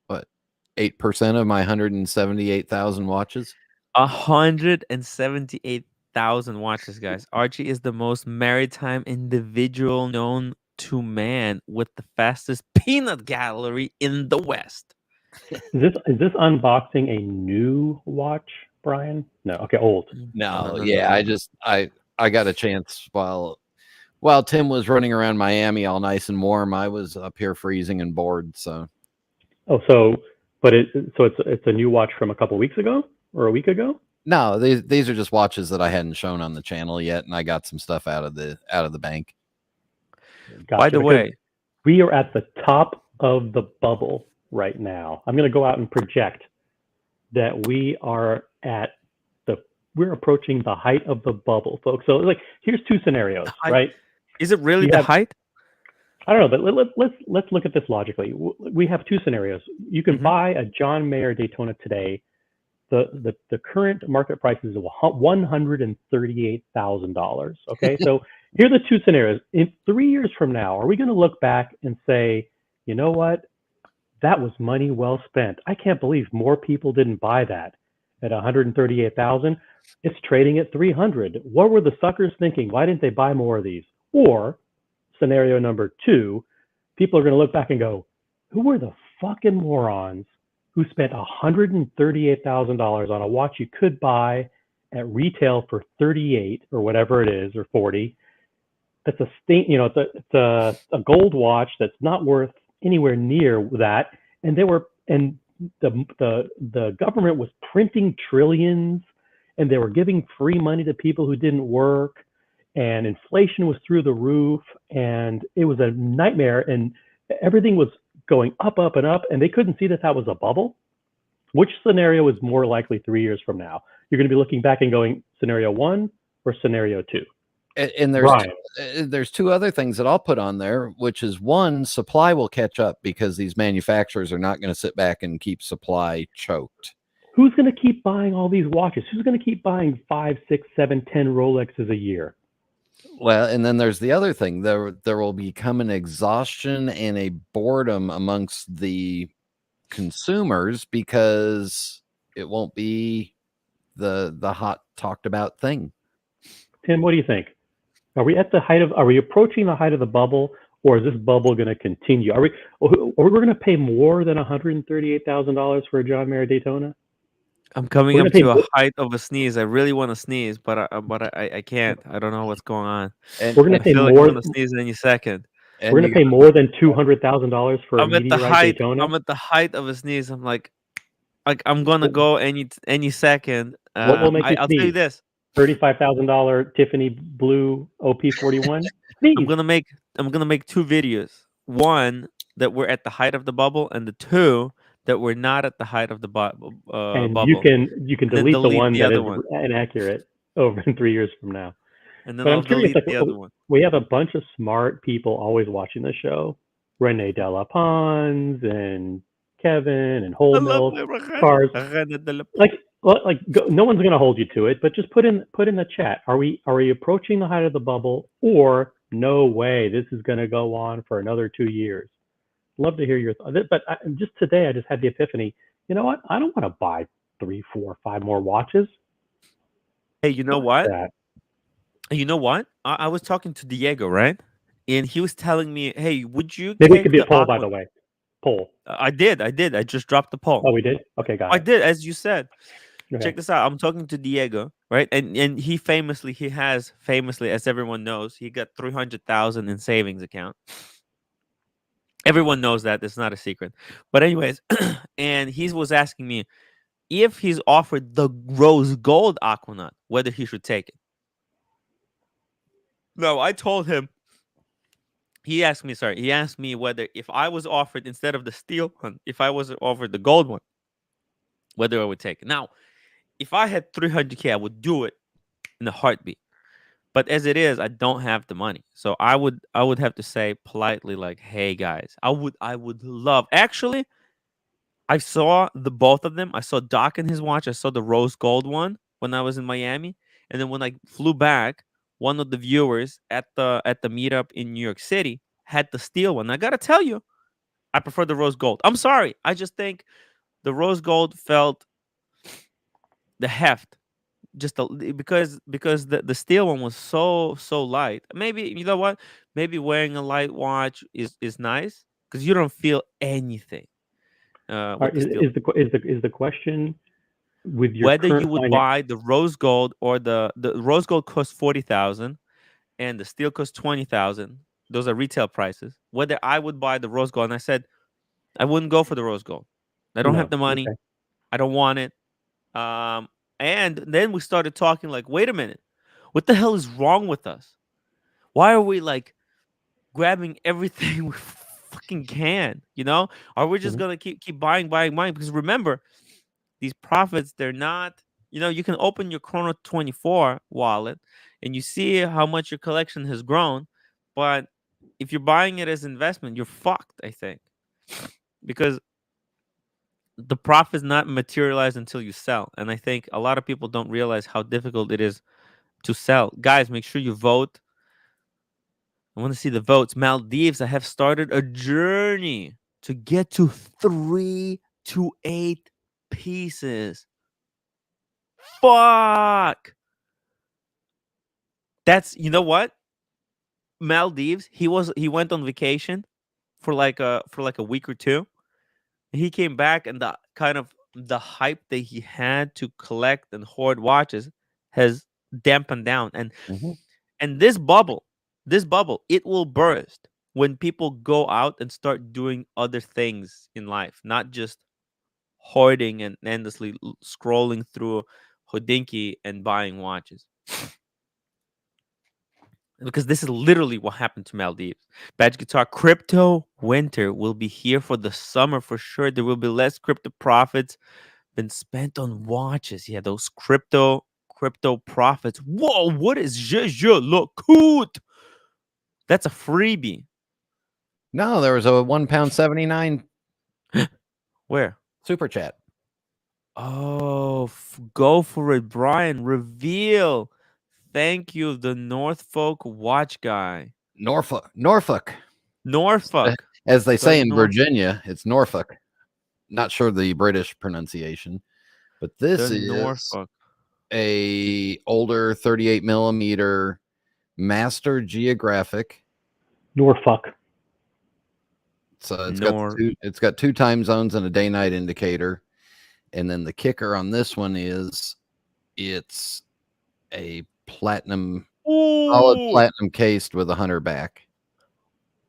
what, 8% of my 178,000 watches. 178,000 watches, guys. Archie is the most maritime individual known to man with the fastest peanut gallery in the West. Is this unboxing a new watch, Brian? No. Okay, old. No, No. I got a chance while Tim was running around Miami all nice and warm. I was up here freezing and bored. So. Oh, it's a new watch from a couple weeks ago or a week ago? No, these are just watches that I hadn't shown on the channel yet, and I got some stuff out of the bank. Gotcha. By the way, we are at the top of the bubble right now. I'm going to go out and project that we're approaching the height of the bubble, folks. So here's 2 scenarios, right? Is it really the height? I don't know, but let's look at this logically. We have 2 scenarios. You can buy a John Mayer Daytona today the current market price is $138,000. Okay, so here are the two scenarios. In 3 years from now, are we going to look back and say, you know what, that was money well spent? I can't believe more people didn't buy that at 138,000. It's trading at 300. What were the suckers thinking? Why didn't they buy more of these? Or scenario number two, people are going to look back and go, who were the fucking morons who spent $138,000 on a watch you could buy at retail for 38 or whatever it is, or 40? That's it's a gold watch that's not worth anywhere near that. And the government was printing trillions, and they were giving free money to people who didn't work, and inflation was through the roof, and it was a nightmare, and everything was going up, up, and up, and they couldn't see that that was a bubble. Which scenario is more likely 3 years from now? You're going to be looking back and going, scenario one or scenario two? And there's two other things that I'll put on there, which is one, supply will catch up because these manufacturers are not going to sit back and keep supply choked. Who's going to keep buying all these watches? Who's going to keep buying 5, 6, 7, 10 Rolexes a year? Well, and then there's the other thing. There will become an exhaustion and a boredom amongst the consumers because it won't be the hot talked about thing. Tim, what do you think? Are we approaching the height of the bubble, or is this bubble going to continue? Are we going to pay more than $138,000 for a John Mayer Daytona? I'm coming up to a height of a sneeze. I really want to sneeze, but I can't. I don't know what's going on. And we're going to pay more. Like I'm going to sneeze any second. We're going to pay more than $200,000 for a meteorite Daytona. I'm at the height of a sneeze. I'm like I'm going to go any second. What will make you sneeze? I'll tell you this. $35,000 Tiffany blue OP41. I'm gonna make 2 videos. One that we're at the height of the bubble, and the 2 that we're not at the height of the bubble. And you can delete the one that is inaccurate over in 3 years from now. And then I'll delete the other one. We have a bunch of smart people always watching the show. Renee Delapons and Kevin and Whole Milk Cars. No one's going to hold you to it, but just put in the chat. Are we approaching the height of the bubble, or no way, this is going to go on for another 2 years? Love to hear your thoughts. But just today, I just had the epiphany. You know what? I don't want to buy 3, 4, 5 more watches. Hey, you know what? You know what? I was talking to Diego, right? And he was telling me, hey, would you... Maybe it could be a poll, by the way. Poll. I did. I just dropped the poll. Oh, we did? Okay, got it. I did, as you said. Okay. Check this out. I'm talking to Diego, right? And he famously, as everyone knows, he got 300,000 in savings account. Everyone knows that. It's not a secret. But anyways, and he was asking me if he's offered the rose gold Aquanaut, whether he should take it. No, I told him. He asked me whether if I was offered, instead of the steel one, if I was offered the gold one, whether I would take it. Now, if I had 300K, I would do it in a heartbeat. But as it is, I don't have the money. So I would have to say politely, like, hey guys, I would love. Actually, I saw both of them. I saw Doc and his watch. I saw the rose gold one when I was in Miami. And then when I flew back, one of the viewers at the meetup in New York City had the steel one. I gotta tell you, I prefer the rose gold. I'm sorry. I just think the rose gold felt the heft, because the steel one was so light. Maybe, you know what? Maybe wearing a light watch is nice because you don't feel anything. Is the question with your whether you would buy the rose gold, or the rose gold costs 40,000 and the steel costs 20,000. Those are retail prices. Whether I would buy the rose gold, and I said I wouldn't go for the rose gold. I don't have the money. Okay. I don't want it. And then we started talking like, wait a minute, what the hell is wrong with us? Why are we like grabbing everything we fucking can? You know, are we just gonna keep buying? Because remember, these profits, they're not. You know, you can open your Chrono 24 wallet and you see how much your collection has grown, but if you're buying it as investment, you're fucked. I think, because the profits not materialize until you sell. And I think a lot of people don't realize how difficult it is to sell. Guys, make sure you vote. I want to see the votes. Maldives, I have started a journey to get to 3 to 8 pieces. Fuck. That's, you know what? Maldives, he went on vacation for like a week or two. He came back, and the kind of the hype that he had to collect and hoard watches has dampened down. And this bubble, it will burst when people go out and start doing other things in life, not just hoarding and endlessly scrolling through Hodinky and buying watches. Because this is literally what happened to Maldives. Badge Guitar, crypto winter will be here for the summer for sure. There will be less crypto profits been spent on watches. Yeah, those crypto profits. Whoa, what is Jaeger-LeCoultre? That's a freebie. No, there was a £1.79 Where? super chat. Oh, go for it, Brian. Reveal. Thank you, the Norfolk watch guy. Norfolk. As they say in Virginia, it's Norfolk. Not sure the British pronunciation, but this is Norfolk. a older 38 millimeter Master Geographic. Norfolk. So it's got two time zones and a day-night indicator. And then the kicker on this one is it's a solid platinum cased with a hunter back.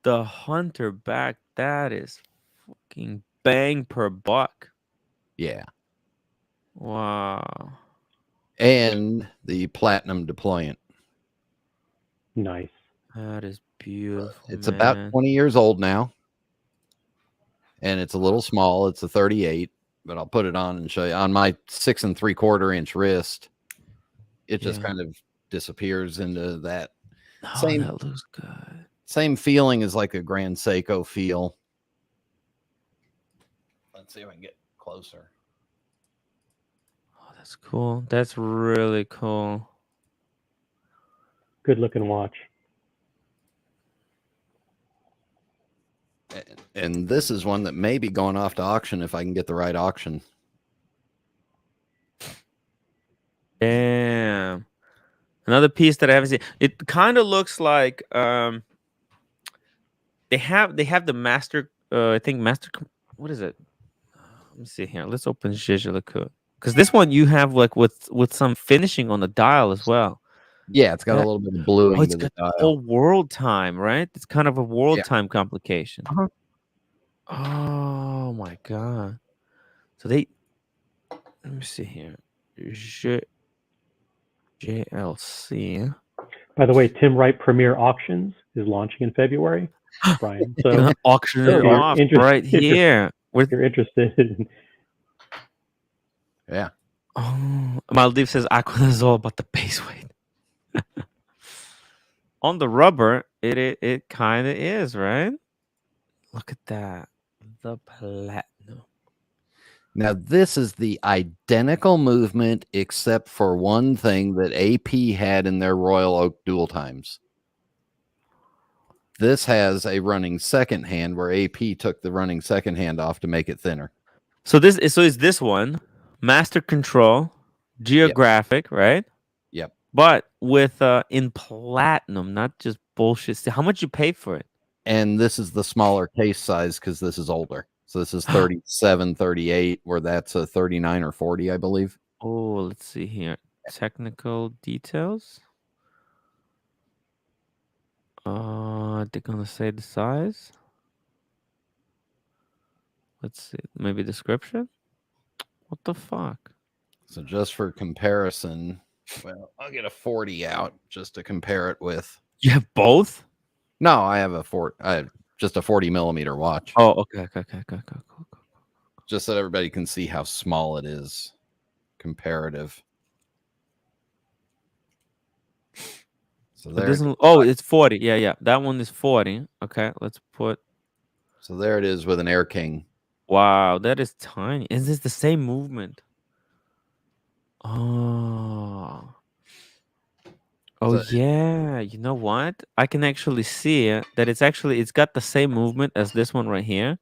The hunter back, that is fucking bang per buck. Yeah. Wow. And the platinum deployant. Nice. That is beautiful. It's about 20 years old now. And it's a little small. It's a 38, but I'll put it on and show you. On my 6 3/4 inch wrist, it just kind of disappears into that. That looks good. Same feeling as like a Grand Seiko feel. Let's see if I can get closer. Oh, that's cool. That's really cool. Good looking watch. And this is one that may be going off to auction if I can get the right auction. Damn. Another piece that I haven't seen. It kind of looks like they have the master I think master, what is it? Let me see here. Let's open Jaeger-LeCoultre. Because this one you have like with some finishing on the dial as well. Yeah, it's got a little bit of bluing. It's got the whole world time, right? It's kind of a world time complication. Oh my god! So let me see here. JLC. By the way, timwrite Premier Auctions is launching in February, Brian. So auction it off right here. If you're interested. Yeah. Oh, Maldives says Aquila is all about the base weight. On the rubber, it kind of is, right? Look at that. The platinum. Now, this is the identical movement except for one thing that AP had in their Royal Oak dual times. This has a running second hand where AP took the running second hand off to make it thinner. So is this one Master Control Geographic, right? Yep. But with in platinum, not just bullshit. See, how much you pay for it? And this is the smaller case size because this is older. So this is 37, 38, where that's a 39 or 40, I believe. Oh, let's see here. Technical details. They're gonna say the size. Let's see. Maybe description. What the fuck? So just for comparison, well, I'll get a 40 out just to compare it with. You have both? No, I have just a 40 millimeter watch. Oh, okay. Cool. Just so everybody can see how small it is comparative. So there. It's 40. Yeah. That one is 40. Okay, let's put. So there it is with an Air King. Wow, that is tiny. Is this the same movement? Oh. Oh So, yeah, you know what? I can actually see it, that it's got the same movement as this one right here.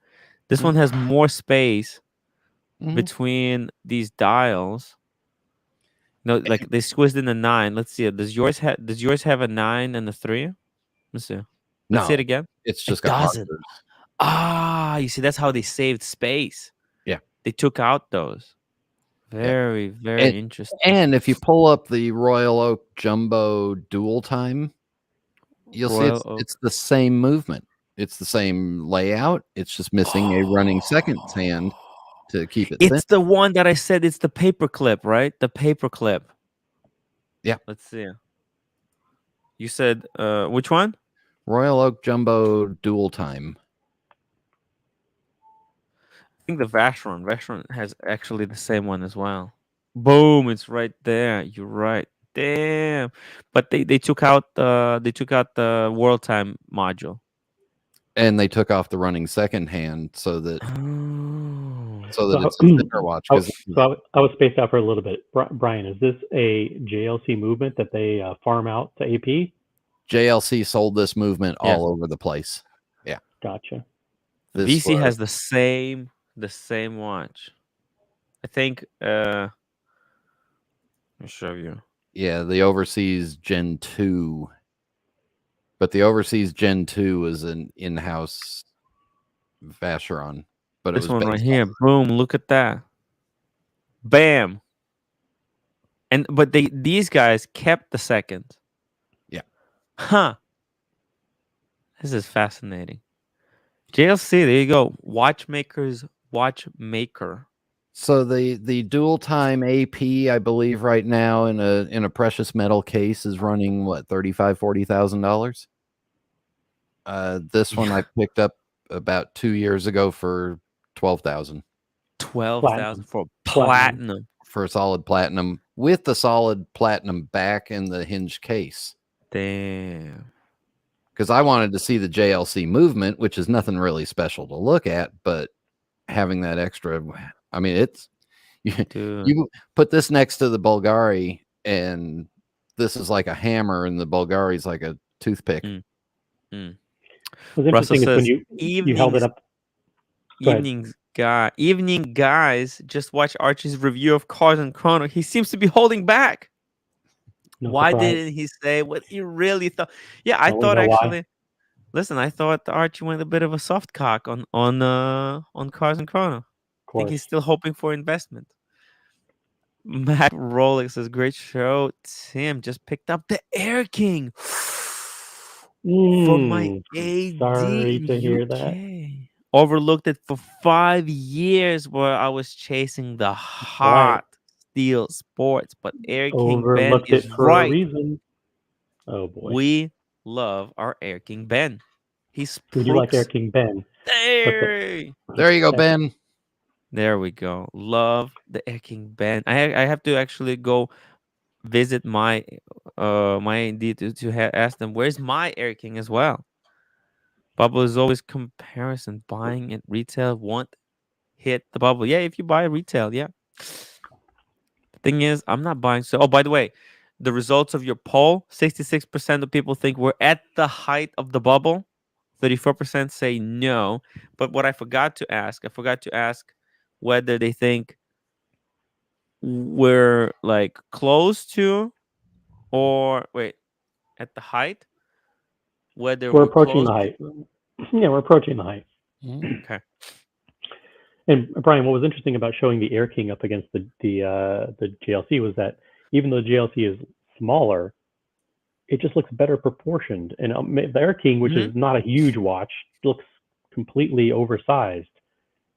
This one has more space between these dials. No, like they squeezed in a 9. Let's see. Does yours have a 9 and a 3? Let's see. Let's see no, it again. it's It just got doesn't. markers. Ah, you see, that's how they saved space. Yeah. They took out those. Yeah. Very, very interesting. And if you pull up the Royal Oak Jumbo dual time, you'll see it's the same movement. It's the same layout. It's just missing a running second hand to keep it thin. It's the one that I said, it's the paper clip, right? The paper clip. Yeah. Let's see. You said which one? Royal Oak Jumbo dual time. I think the Vacheron. Vacheron has actually the same one as well. Boom! It's right there. You're right. Damn. But they took out the world time module. And they took off the running second hand so that So it's a thinner watch. So I was spaced out for a little bit. Brian, is this a JLC movement that they farm out to AP? JLC sold this movement all over the place. Yeah. Gotcha. VC has the same watch. I think I'll show you. Yeah, the Overseas Gen 2. But the Overseas Gen 2 was an in-house Vacheron. But This one right here. Boom, look at that. Bam. But these guys kept the second. Yeah. Huh. This is fascinating. JLC, there you go. Watchmaker's watchmaker. So the dual time AP, I believe right now in a precious metal case is running what, $35,000-$40,000. This one I picked up about 2 years ago for $12,000. $12,000 for platinum. For a solid platinum with the solid platinum back in the hinge case. Damn. Because I wanted to see the JLC movement, which is nothing really special to look at, but having that extra, I mean, it's you put this next to the Bulgari, and this is like a hammer, and the Bulgari's like a toothpick. What's interesting is when you held it up. Evening guys, just watch Archie's review of Cars and Chrono. He seems to be holding back. Why didn't he say what he really thought? Yeah, I thought actually. Listen, I thought Archie went a bit of a soft cock on Cars and Chrono. I think he's still hoping for investment. Matt Rolex says, great show. Tim just picked up the Air King for my AD. Sorry to hear that. Overlooked it for 5 years where I was chasing the hot steel sports, but Air King Ben is right. A reason. Oh boy. We love our Air King Ben. He's we do like Air King Ben. There you go, Ben. There we go. Love the Air King Ben. I have to actually go visit my AD to ask them where's my Air King as well. Bubble is always comparison. Buying at retail won't hit the bubble. Yeah, if you buy retail, yeah. The thing is, I'm not buying. So, oh, by the way, the results of your poll: 66% of people think we're at the height of the bubble. 34% say no. But what I forgot to ask whether they think we're like close to, or wait, at the height. Whether we're approaching the height. Yeah, we're approaching the height. Okay. And Brian, what was interesting about showing the Air King up against the JLC was that even though the JLC is smaller, it just looks better proportioned. And the Air King, which is not a huge watch, looks completely oversized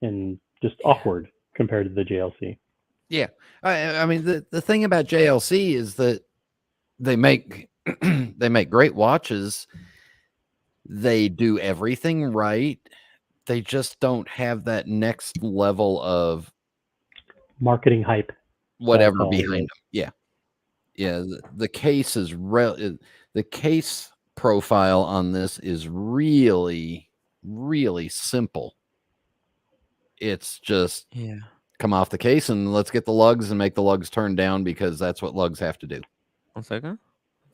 and just awkward compared to the JLC. Yeah, I mean the thing about JLC is that they make great watches. They do everything right. They just don't have that next level of marketing hype, whatever behind them. Yeah. The case is the case profile on this is really, really simple. It's just Yeah. come off the case and let's get the lugs and make the lugs turn down because that's what lugs have to do. 1 second.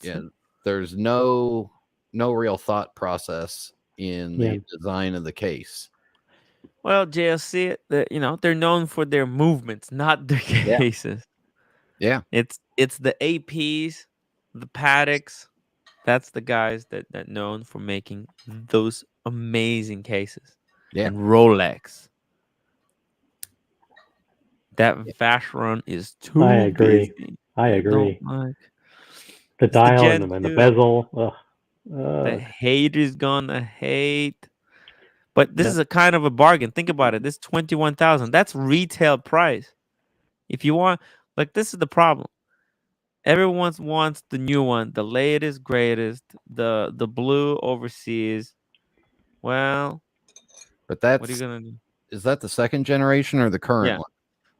Yeah, there's no real thought process in the design of the case. Well, JLC, they're known for their movements, not their cases. Yeah. It's the APs, the Paddocks. That's the guys that known for making those amazing cases. Yeah. And Rolex. That Vacheron is too I agree. busy. I agree. Don't like. The It's the dial Gen and the 2. bezel. The haters gonna hate. But this Yeah. is a kind of a bargain. Think about it. This 21,000. That's retail price. If you want, like, this is the problem. Everyone wants the new one, the latest, greatest, the blue overseas. Well, But what are you that's gonna do? is that the second generation or the current Yeah. one?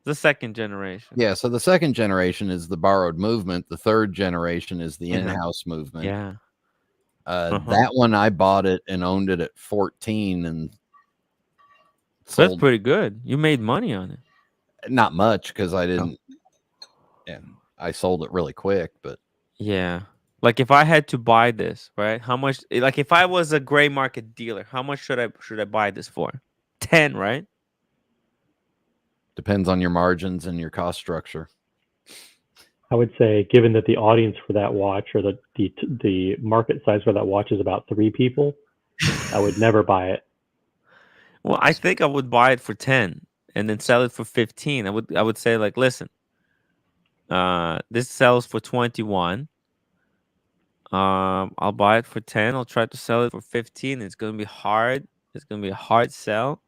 The second generation. Yeah, so the second generation is the borrowed movement. The third generation is the Yeah. in-house movement. Yeah. That one I bought it and owned it at 14 and So that's sold pretty good. You made money on it. not much because I didn't. Yeah, I sold it really quick, but Yeah. Like if I had to buy this, right? How much? Like if I was a gray market dealer, how much should I buy this for? 10, right? depends on your margins and your cost structure. I would say, given that the audience for that watch or the market size for that watch is about 3 people, I would never buy it. Well, I think I would buy it for 10 and then sell it for 15. I would say, like, listen, this sells for 21. I'll buy it for 10. I'll try to sell it for 15. It's gonna be hard. It's gonna be a hard sell.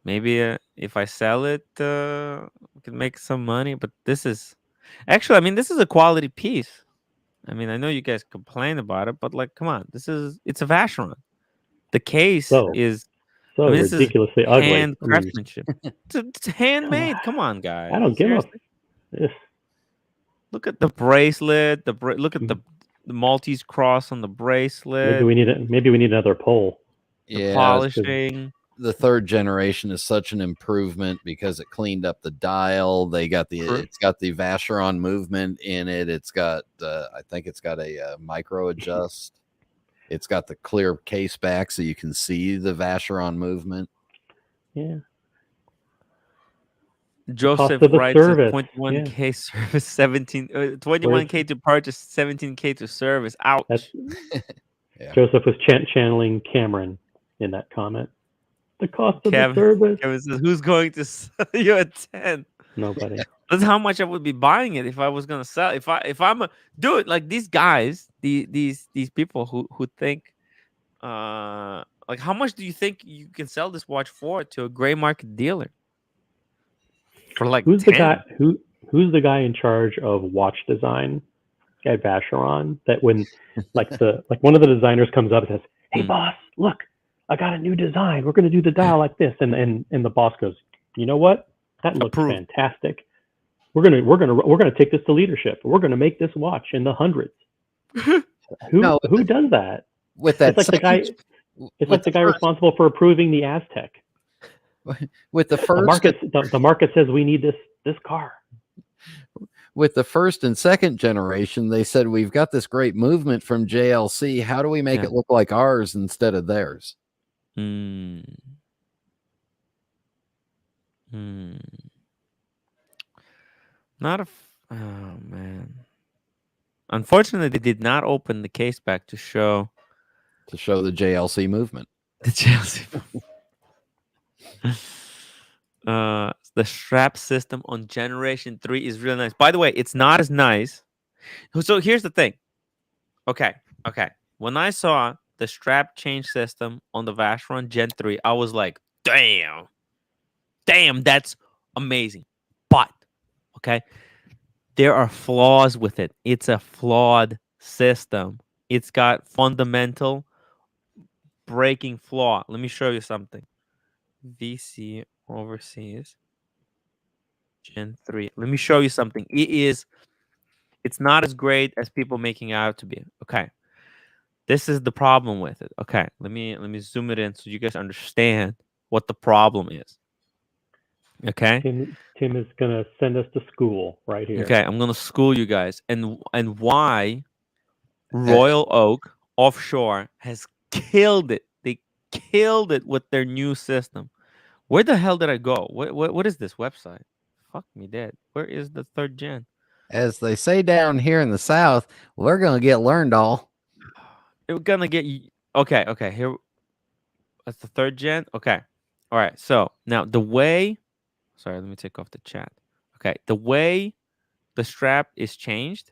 Maybe if I sell it, we can make some money. But this is actually, I mean, this is a quality piece. I mean, I know you guys complain about it, but like, come on, it's a Vacheron. The case is so this ridiculously is ugly. hand craftsmanship. It's handmade. Come on, guys. I don't give a. Look at the bracelet. Look at the Maltese cross on the bracelet. Maybe we need another poll. The polishing. The third generation is such an improvement because it cleaned up the dial. It's got the Vacheron movement in it. It's got I think it's got a micro adjust. It's got the clear case back so you can see the Vacheron movement. Yeah. Joseph writes 21K service, 21K to purchase, 17K to service. Ouch. Yeah. Joseph was channeling Cameron in that comment. The cost of the service. Kevin says, who's going to sell you a 10? Nobody. That's how much I would be buying it if I was gonna sell. If I'm a dude, like these guys, these people who think, like, how much do you think you can sell this watch for to a gray market dealer? For like who's 10? the guy who's the guy in charge of watch design at Vacheron? That when like one of the designers comes up and says, "Hey boss, look, I got a new design. We're going to do the dial like this," and the boss goes, "You know what? That looks fantastic. We're gonna take this to leadership. We're gonna make this watch in the hundreds." Who does that? With that, it's like the guy responsible for approving the Aztec. With the first, the market says we need this car. With the first and second generation, they said, we've got this great movement from JLC. How do we make it look like ours instead of theirs? Not a. Oh man. Unfortunately, they did not open the case back to show the JLC movement. The JLC. The strap system on Generation 3 is really nice. By the way, it's not as nice. So here's the thing. Okay. When I saw the strap change system on the Vacheron Gen 3, I was like, damn, that's amazing. But, okay, there are flaws with it. It's a flawed system. It's got fundamental breaking flaw. Let me show you something. VC overseas Gen 3. Let me show you something. It's not as great as people making it out to be. Okay. This is the problem with it. Okay. Let me zoom it in so you guys understand what the problem is. Okay. Tim is gonna send us to school right here. Okay. I'm gonna school you guys, and why Royal Oak Offshore has killed it. They killed it with their new system. Where the hell did I go? What is this website? Fuck me dead. Where is the 3rd gen? As they say down here in the South, we're gonna get learned all. We're gonna get okay. Okay, here. That's the 3rd gen. Okay. All right. So now the way. Sorry, let me take off the chat. Okay, the way the strap is changed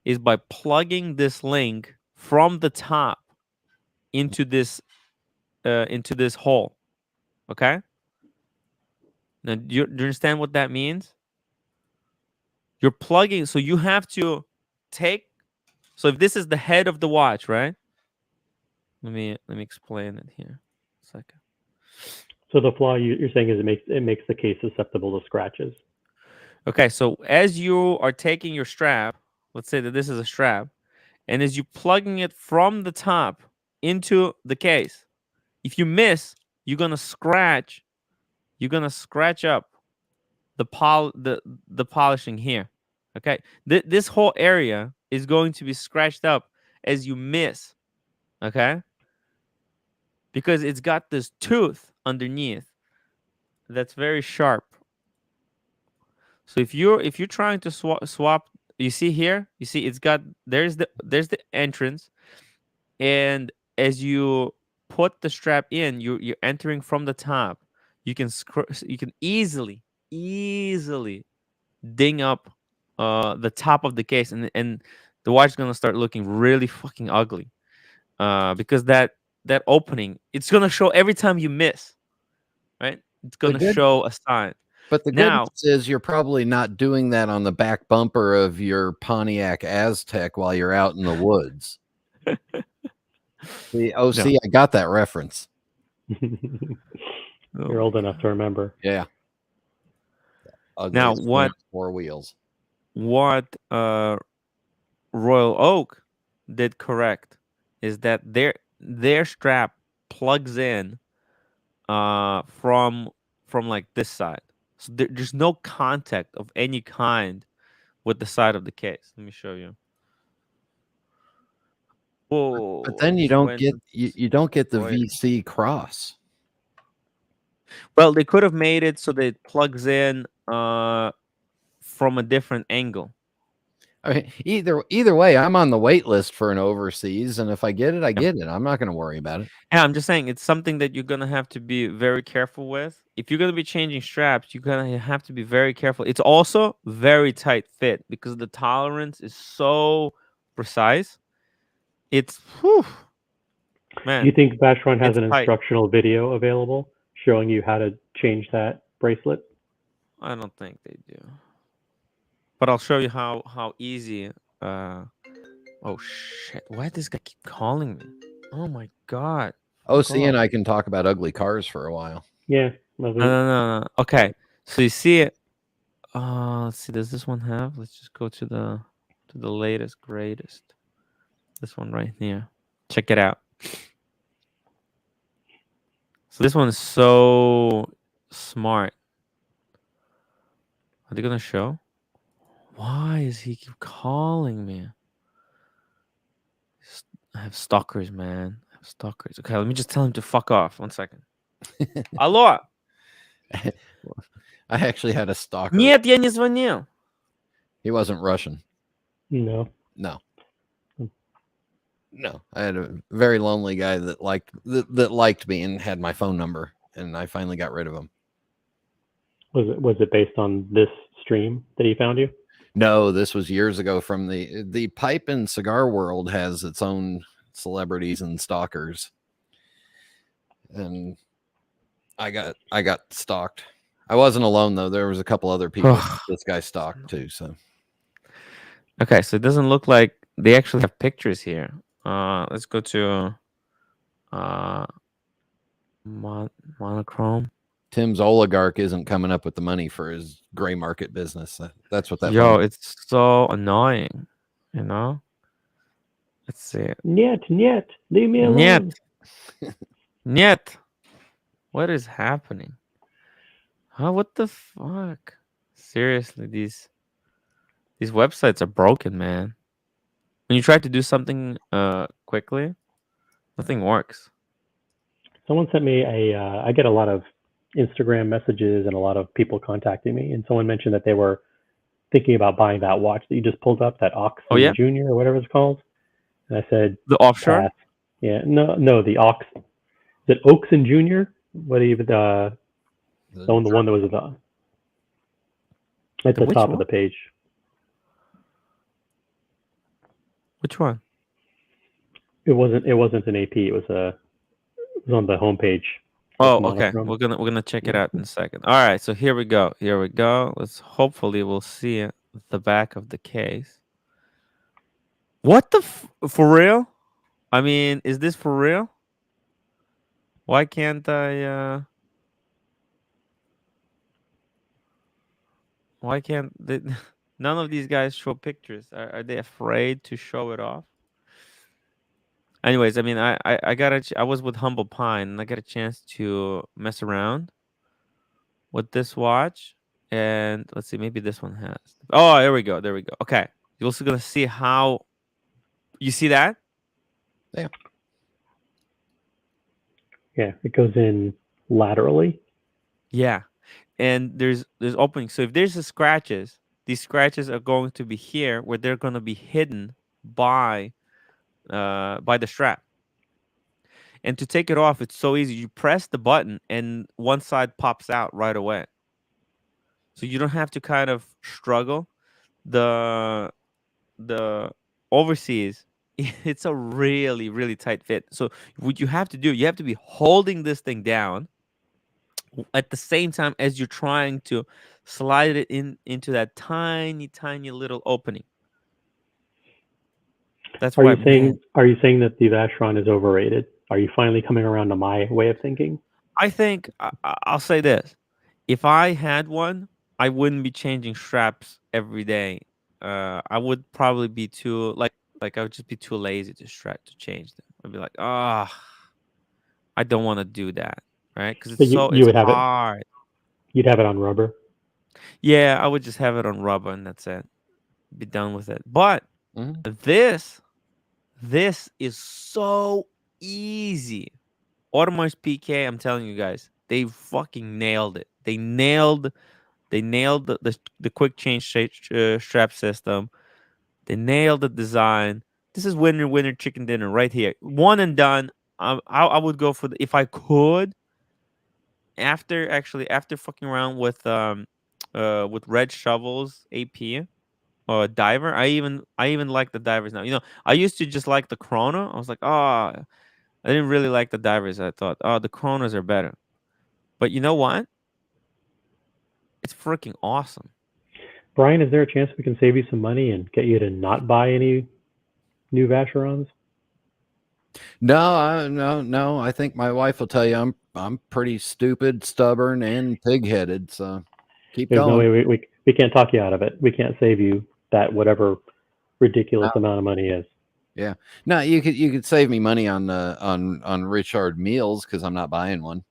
is by plugging this link from the top into this hole. Okay. Now, do you understand what that means? You're plugging, so you have to take. So if this is the head of the watch, right? Let me explain it here. A second. So the flaw you're saying is it makes the case susceptible to scratches. Okay, so as you are taking your strap, let's say that this is a strap, and as you plugging it from the top into the case, if you miss, you're gonna scratch. You're gonna scratch up the polishing here. Okay, this whole area is going to be scratched up as you miss. Okay, because it's got this tooth underneath that's very sharp. So if you're trying to swap, you see here, you see it's got there's the entrance, and as you put the strap in, you're entering from the top. You can easily ding up the top of the case, and the watch is gonna start looking really fucking ugly. Because that opening, it's gonna show every time you miss, right? It's gonna show a sign. But the Now, goodness is you're probably not doing that on the back bumper of your Pontiac Aztec while you're out in the woods. See, No. see, I got that reference. You're old enough to remember. Yeah. Now what 4 wheels. What Royal Oak did correct is that their strap plugs in from like this side. So there's no contact of any kind with the side of the case. Let me show you. Oh, But then you don't get the VC cross. Well, they could have made it so that it plugs in from a different angle. I mean, either way, I'm on the wait list for an overseas, and if I get it, I get it. I'm not going to worry about it. Yeah, I'm just saying it's something that you're gonna have to be very careful with. If you're gonna be changing straps, you're gonna have to be very careful. It's also very tight fit because the tolerance is so precise. It's man. Do you think Vacheron has it's an tight. instructional video available showing you how to change that bracelet? I don't think they do. But I'll show you how easy. Oh shit! Why does this guy keep calling me? Oh my god! OC and I can talk about ugly cars for a while. Yeah. No. Okay, so you see it. Let's see. Does this one have? Let's just go to the latest, greatest. This one right here. Check it out. So this one is so smart. Are they gonna show? Why is he keep calling me? I have stalkers, man. I have stalkers. Okay, let me just tell him to fuck off. 1 second. Алло. I actually had a stalker. Нет, я не звонил. He wasn't Russian. No. I had a very lonely guy that liked me and had my phone number, and I finally got rid of him. Was it based on this stream that he found you? No, this was years ago. From the pipe and cigar world has its own celebrities and stalkers, and I got stalked. I wasn't alone though. There was a couple other people this guy stalked too. So okay, so it doesn't look like they actually have pictures here. Let's go to monochrome. Tim's oligarch isn't coming up with the money for his gray market business. That's what that. Yo, it's so annoying, you know. Let's see. Niet, leave me alone. Niet. What is happening? Huh? What the fuck? Seriously, these websites are broken, man. When you try to do something quickly, nothing works. Someone sent me I get a lot of Instagram messages and a lot of people contacting me, and someone mentioned that they were thinking about buying that watch that you just pulled up, that Oh yeah, Oxen Junior or whatever it's called. And I said, the offshore. pass. Yeah, no, the Ox. Is it Oxen Junior? What do you the one that was at The the which top of one? the page? Which one? It wasn't an AP. It was on the homepage. With Oh, okay. monochrome. We're gonna check it Yeah. out in a second. All right, so here we go. Here we go. Let's hopefully we'll see the back of the case. What the for real? I mean, is this for real? Why can't I? Why can't they, none of these guys show pictures? Are they afraid to show it off? Anyways, I mean, I got I was with Humble Pine and I got a chance to mess around with this watch. And let's see, maybe this one has. Oh, there we go. There we go. Okay. You're also gonna see how you see that? Yeah, it goes in laterally. Yeah. And there's openings. So if there's a scratches, these scratches are going to be here where they're gonna be hidden by the strap. And to take it off, it's so easy. You press the button and one side pops out right away. So you don't have to kind of struggle. The overseas, it's a really, really tight fit. So what you have to do, you have to be holding this thing down at the same time as you're trying to slide it into that tiny, tiny little opening. That's why, man. Are you saying that the Vacheron is overrated? Are you finally coming around to my way of thinking? I think I'll say this: if I had one, I wouldn't be changing straps every day. I would probably be too like I would just be too lazy to change them. I'd be like, ah, I don't want to do that, right? Because But you it's would have it. hard. You'd have it on rubber. Yeah, I would just have it on rubber and that's it. Be done with it. But Mhm. this is so easy. Audemars PK, I'm telling you guys, they fucking nailed it. They nailed the quick change strap system. They nailed the design. This is winner winner chicken dinner right here. One and done. I would go for if I could. After fucking around with red shovels AP or diver. I even like the divers now. I used to just like the Chrono. I was like, oh, I didn't really like the divers. I thought, oh, the Chronos are better. But you know what? It's freaking awesome. Brian, is there a chance we can save you some money and get you to not buy any new Vacherons? No. I think my wife will tell you I'm pretty stupid, stubborn, and pig-headed. So keep There's no going. way we can't talk you out of it. We can't save you that whatever ridiculous No. amount of money is. Yeah. No, you could save me money on Richard meals because I'm not buying one.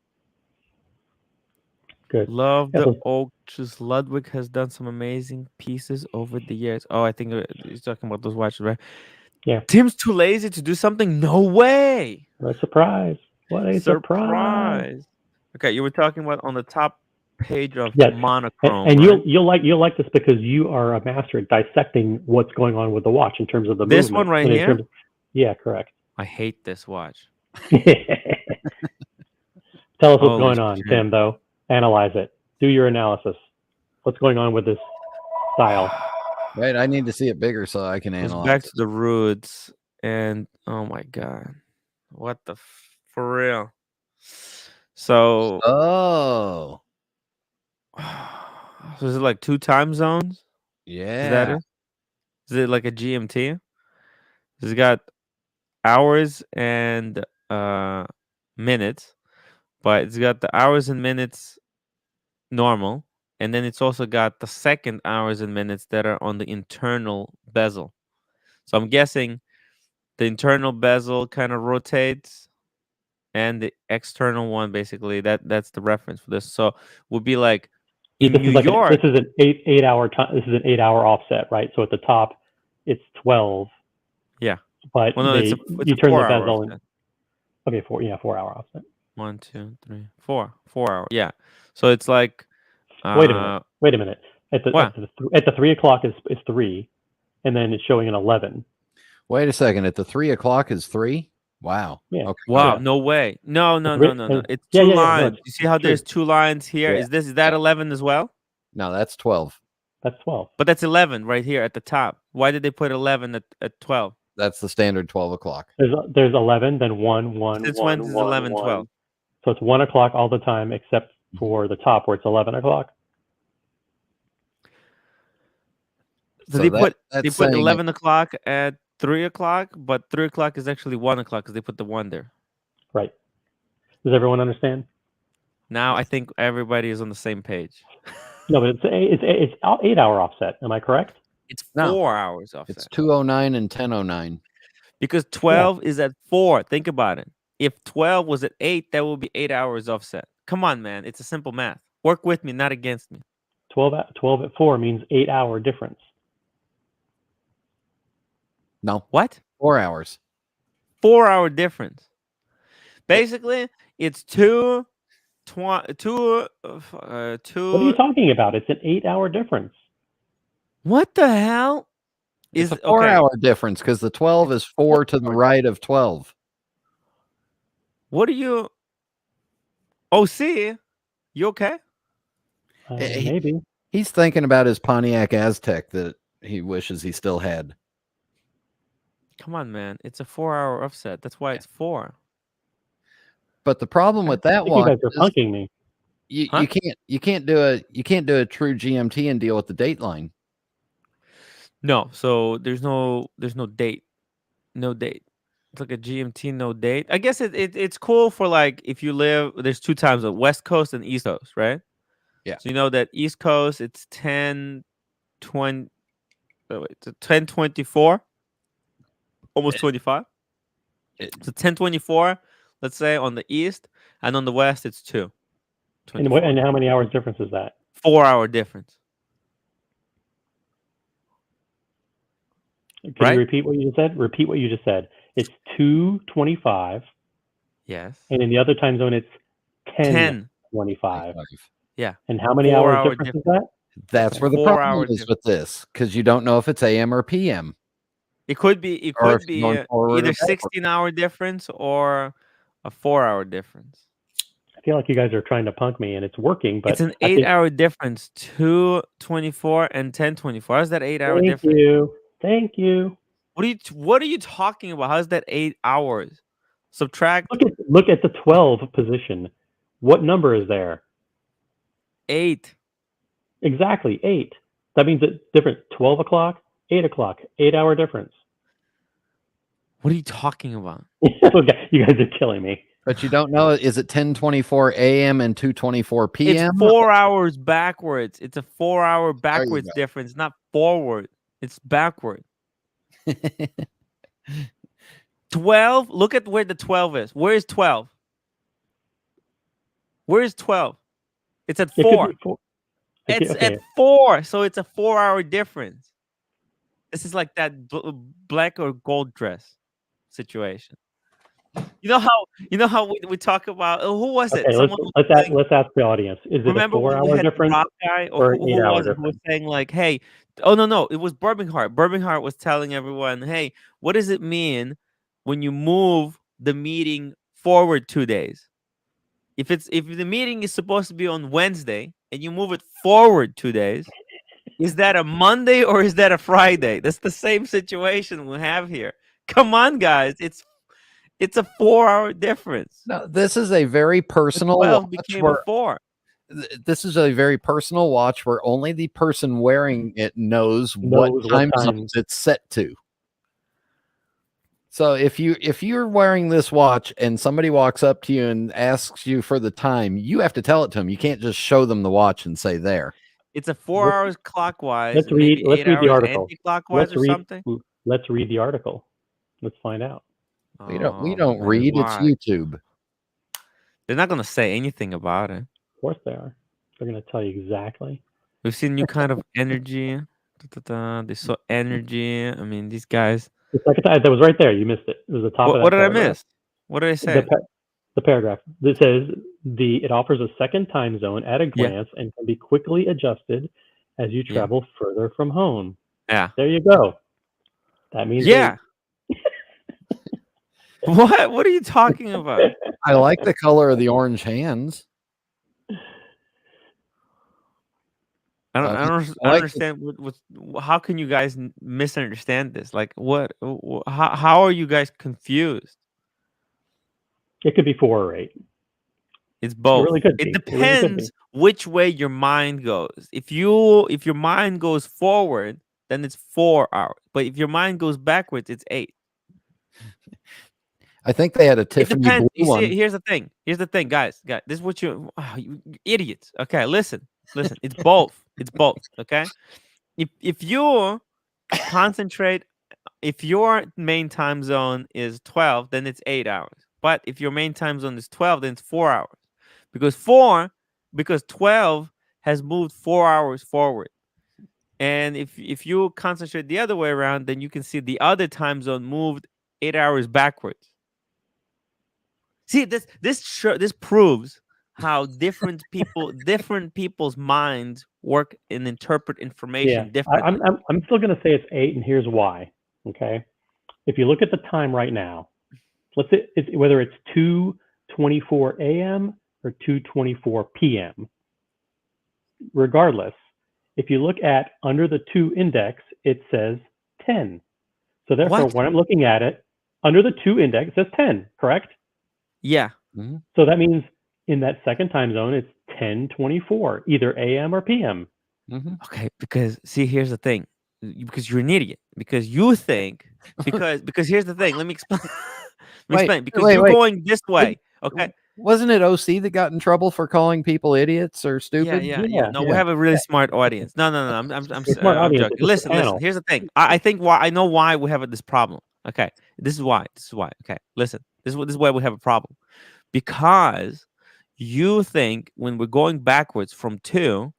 Good. Love Yeah, the so Oaks. Ludwig has done some amazing pieces over the years. Oh, I think he's talking about those watches, right? yeah. Tim's too lazy to do something. No way. What a surprise. What a surprise. Surprise. Okay, you were talking about on the top page of Yes. monochrome, And right? you'll like this because you are a master at dissecting what's going on with the watch in terms of the This one movement right and in here. terms of, yeah, correct. I hate this watch. Tell us what's Holy going on, shit. Tim, though. Analyze it. Do your analysis. What's going on with this style? Right. I need to see it bigger so I can Goes analyze back it. to the roots, and oh my god, what the for real? So, Oh, so is it like 2 time zones? Is that yeah. it? Is it like a GMT? It's got hours and minutes, but it's got the hours and minutes normal, and then it's also got the second hours and minutes that are on the internal bezel. So I'm guessing the internal bezel kind of rotates and the external one, basically that's the reference for this. So would be like Yeah, in this New is like York. this is an 8 hour time. This is an 8 hour offset, right? So at the top, it's 12. Yeah. But Well, no, it's you a turn the 4 hour bezel in. offset. Okay, 4 hour offset. 1, 2, 3, 4. 4 hour. Yeah. So it's like Wait a minute. Wait a minute. At what? the 3 o'clock is 3, and then it's showing an 11. Wait a second. At the 3 o'clock is 3. Wow. Yeah. Okay. Wow, Yeah. no way. No. It's Yeah, two yeah, yeah. No, lines. You see how true. there's 2 lines here? Yeah. Is that 11 as well? No, that's 12. That's 12. But that's 11 right here at the top. Why did they put 11 at 12? That's the standard 12 o'clock. There's 11, then 1, 1, Since 1, when is 1, 11, 1. 12? So it's 1 o'clock all the time, except for the top where it's 11 o'clock. So So they put saying 11 o'clock at 3 o'clock, but 3 o'clock is actually 1 o'clock because they put the 1 there. Right. Does everyone understand? Now I think everybody is on the same page. No, but it's 8 hour offset. Am I correct? It's 4 No. hours offset. It's 2:09 and 10:09. Because 12 is at 4. Think about it. If 12 was at 8, that would be 8 hours offset. Come on, man. It's a simple math. Work with me, not against me. 12 at 4 means 8 hour difference. No, What? 4 hours. 4 hour difference. Basically, it's 2. What are you talking about? It's an 8 hour difference. What the hell? It's a 4 hour difference because the 12 is 4 to the right of 12. What are you? Oh, see, you okay? Maybe. He's thinking about his Pontiac Aztec that he wishes he still had. Come on, man. It's a 4 hour offset. That's why it's 4. But the problem with that You watch guys are punking me. you can't do a true GMT and deal with the date line. No, so there's no date. No date. It's like a GMT, no date. I guess it's cool for like if you live. There's 2 times zone, West Coast and East Coast, right? Yeah. So you know that East Coast it's 10:20. It's 10:24, almost 25. So 10:24, let's say on the East, and on the West it's 2. And how many hours difference is that? 4 hour difference. Can you repeat what you just said? Repeat what you just said. It's 2:25. Yes. And in the other time zone, it's 10:25. Yeah. And how many hours difference is that? That's where the problem is with this, because you don't know if it's AM or PM. It could be either 16-hour difference or a 4-hour difference. I feel like you guys are trying to punk me, and it's working. But it's an 8-hour difference. 2:24 and 10:24. How's that 8-hour difference? Thank you. What are you talking about? How's that 8 hours? Subtract. Look at the 12 position. What number is there? 8. Exactly, 8. That means it's different. 12 o'clock, 8 o'clock, 8-hour difference. What are you talking about? Okay, you guys are killing me. But you don't know, is it 10:24 a.m. and 2:24 p.m.? It's 4 hours backwards. It's a 4-hour backwards difference, not forward. It's backward. 12. Look at where the 12 is. Where is 12? Where is 12? It's at 4. It's at 4. So it's a 4-hour difference. This is like that black or gold dress situation. You know how we talk about who was it? Okay, let's ask the audience. Is it a 4-hour difference or an 8-hour difference? Who was saying like, hey, oh no, it was Birminghart. Birminghart was telling everyone, hey, what does it mean when you move the meeting forward 2 days? If the meeting is supposed to be on Wednesday and you move it forward 2 days, is that a Monday or is that a Friday? That's the same situation we have here. Come on, guys. It's a 4-hour difference. No, this is a very personal watch. Became a 4. This is a very personal watch where only the person wearing it knows what time zone it's set to. So if you're wearing this watch and somebody walks up to you and asks you for the time, you have to tell it to them. You can't just show them the watch and say there. It's a 4 hours clockwise. Let's read the article. Something. Let's read the article. Let's find out. We don't read. It's YouTube. They're not gonna say anything about it. Of course they are. They're going to tell you exactly. We've seen new kind of energy. They saw energy. I mean, these guys. The second time, that was right there. You missed it. It was the top of that What did I paragraph. miss? What did I say? The paragraph that says it offers a second time zone at a Yeah. glance and can be quickly adjusted as you travel further from home. Yeah. There you go. That means Yeah. What are you talking about? I like the color of the orange hands. I don't understand how can you guys misunderstand this? Like how are you guys confused? It could be 4 or 8. It's both. It really could be. It depends which way your mind goes. If your mind goes forward, then it's 4 hours. But if your mind goes backwards, it's 8. I think they had a Tiffany blue one. See, here's the thing. Here's the thing, guys. This is what you idiots. Okay, listen. It's both. It's both. Okay. If you concentrate, if your main time zone is 12, then it's 8 hours. But if your main time zone is 12, then it's 4 hours. Because 12 has moved 4 hours forward. And if you concentrate the other way around, then you can see the other time zone moved 8 hours backwards. See, this proves how different people's minds work and interpret information differently. I'm still going to say it's 8, and here's why. Okay, if you look at the time right now, let's say whether it's 2:24 a.m. or 2:24 p.m. Regardless, if you look at under the 2 index, it says 10. So therefore, when I'm looking at it under the 2 index, it says 10. Correct? Yeah. Mm-hmm. So that means in that second time zone, it's 10:24, either AM or PM. Mm-hmm. Okay, because see, here's the thing. Because you're an idiot. Because you think because here's the thing. Let me explain. Because you're going this way. Okay. Wasn't it OC that got in trouble for calling people idiots or stupid? Yeah. No, we have a really smart audience. No. I'm joking. Listen. Here's the thing. I know why we have this problem. Okay. This is why. Okay. Listen. This is why we have a problem. Because you think when we're going backwards from 2,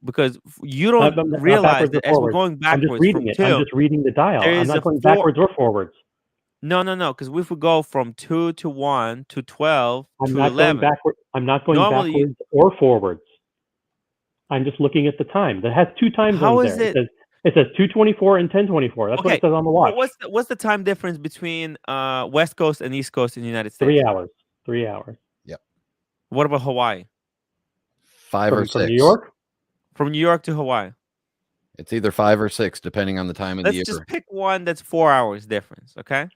because you don't realize that as we're going backwards from 2. I'm just reading the dial. I'm not going backwards or forwards. No. Because if we go from 2 to 1 to 12 to 11, I'm not going backwards or forwards. I'm just looking at the time. That has 2 time zones. How is there. It says 2:24 and 10:24. That's what it says on the watch. What's the time difference between West Coast and East Coast in the United States? 3 hours. 3 hours. Yep. What about Hawaii? 5 or 6. From New York? From New York to Hawaii. It's either 5 or 6, depending on the time of the year. Let's just pick one that's 4 hours difference. Okay.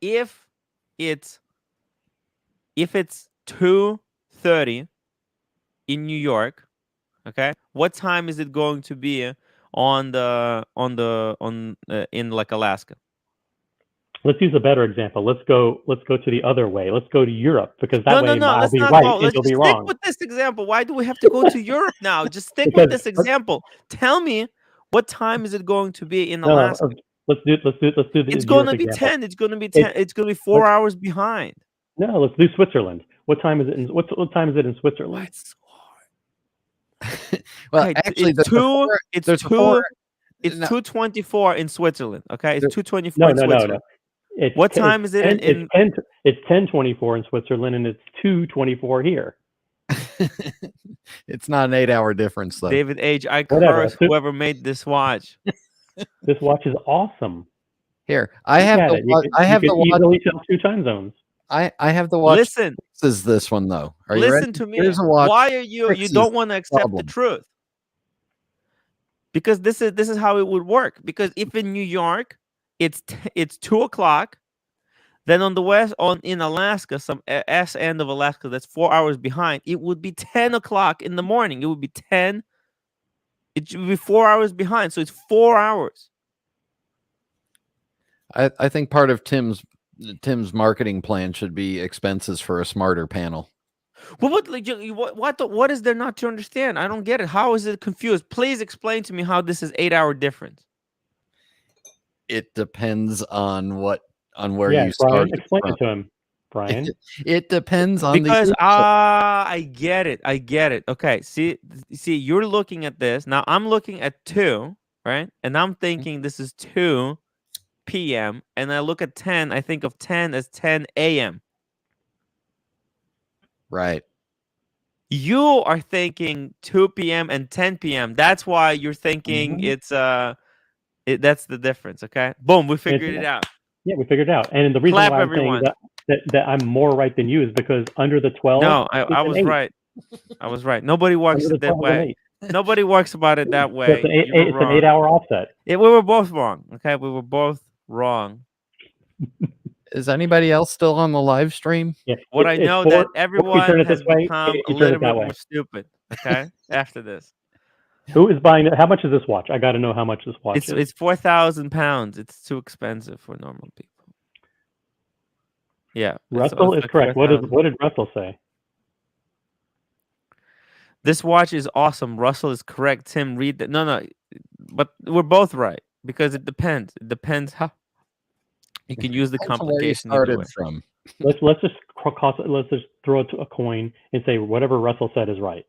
If it's 2:30 in New York, okay, what time is it going to be in like Alaska? Let's use a better example. Let's go to the other way. Let's go to Europe, because that way I'll let's be not right go. and Let's you'll be just wrong. stick with this example. Why do we have to go to Europe now? Just stick with this example. Tell me, what time is it going to be in Alaska? Let's do the It's going to be example. 10. It's going to be 10. It's going to be 4 hours behind. No, let's do Switzerland. What time is it what time is it in Switzerland? It's so hard. Well, Okay, actually, it's 2:24 in Switzerland. Okay, it's 2:24 in Switzerland. No. What time is it in? It's 10:24 in Switzerland, and it's 2:24 here. It's not an 8-hour difference, though. David H. I curse whoever made this watch. This watch is awesome. Here, I have the watch. Easily tell 2 time zones. I have the watch. Listen, this is this one though. Are you listen ready? to me. Here's a watch. Why are you don't want to accept the truth? Because this is how it would work. Because if in New York it's 2 o'clock, then on the west in Alaska, some S end of Alaska that's 4 hours behind, it would be 10 o'clock in the morning. It would be 10. It should be 4 hours behind, so it's 4 hours. I think part of Tim's marketing plan should be expenses for a smarter panel. Well, what is there not to understand? I don't get it. How is it confused? Please explain to me how this is 8-hour difference. It depends on on where Yeah, you Brian, started explain from. it to him, Brian. It depends on Because the I get it. I get it. Okay. See, you're looking at this. Now I'm looking at 2, right? And I'm thinking this is 2 p.m. And I look at 10. I think of 10 as 10 a.m. right. You are thinking 2 p.m. and 10 p.m. That's why you're thinking it's that's the difference. Okay. Boom. We figured it out. Yeah, we figured it out. And the reason Clap, why I'm saying everyone. that I'm more right than you is because under the 12, No, it's I an was 8. right. I was right. Nobody works Under it the that 12 is an way. 8. Nobody works about it that So way. You were it's an wrong. 8-hour offset. We were both wrong. Okay, we were both wrong. Is anybody else still on the live stream? Yeah. What I know that If you everyone turn it has this way, become if a you turn little it that bit way. more stupid. Okay, after this, Who is buying it? How much is this watch? I got to know how much this watch is. it's 4,000 pounds. It's too expensive for normal people. Yeah, Russell it's is like correct. What 4,000. did Russell say? This watch is awesome. Russell is correct. Tim, read that. No, but we're both right because it depends. It depends how you can use the Depends on where you complication either started way. from. Let's just throw a coin and say whatever Russell said is right.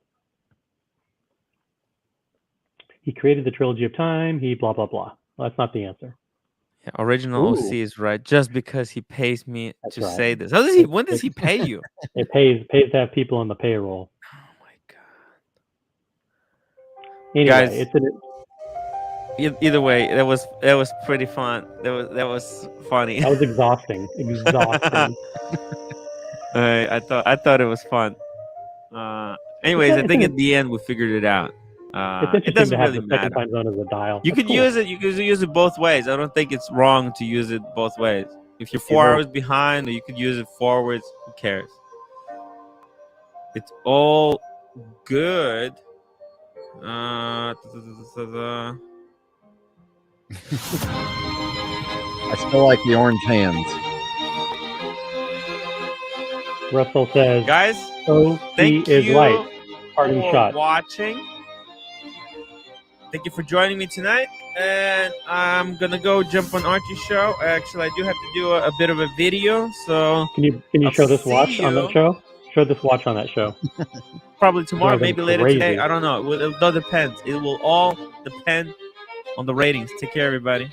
He created the trilogy of time. He blah blah blah. Well, that's not the answer. Yeah, original Ooh. OC is right just because he pays me That's to right. say this. How does he? When does he pay you? It pays to have people on the payroll. Oh my god! Anyway, Guys, it's an either way, that was pretty fun. That was funny. That was exhausting. Exhausting. I thought it was fun. Anyways, I think at the end we figured it out. It's It interesting doesn't to have really the second matter. time zone as a dial. You That's could cool. use it. You could use it both ways. I don't think it's wrong to use it both ways. If you're 4 Either. hours behind, or you could use it forwards. Who cares? It's all good. I still like the orange hands. Russell says, Guys, "Oh, thank he is you right." Parting for shot. watching. Thank you for joining me tonight. And I'm gonna go jump on Archie's show. Actually, I do have to do a bit of a video, so Can you I'll show this watch see on that you. show? Show this watch on that show. Probably tomorrow, Drive him maybe later crazy. today. I don't know. It all depends. It will all depend on the ratings. Take care, everybody.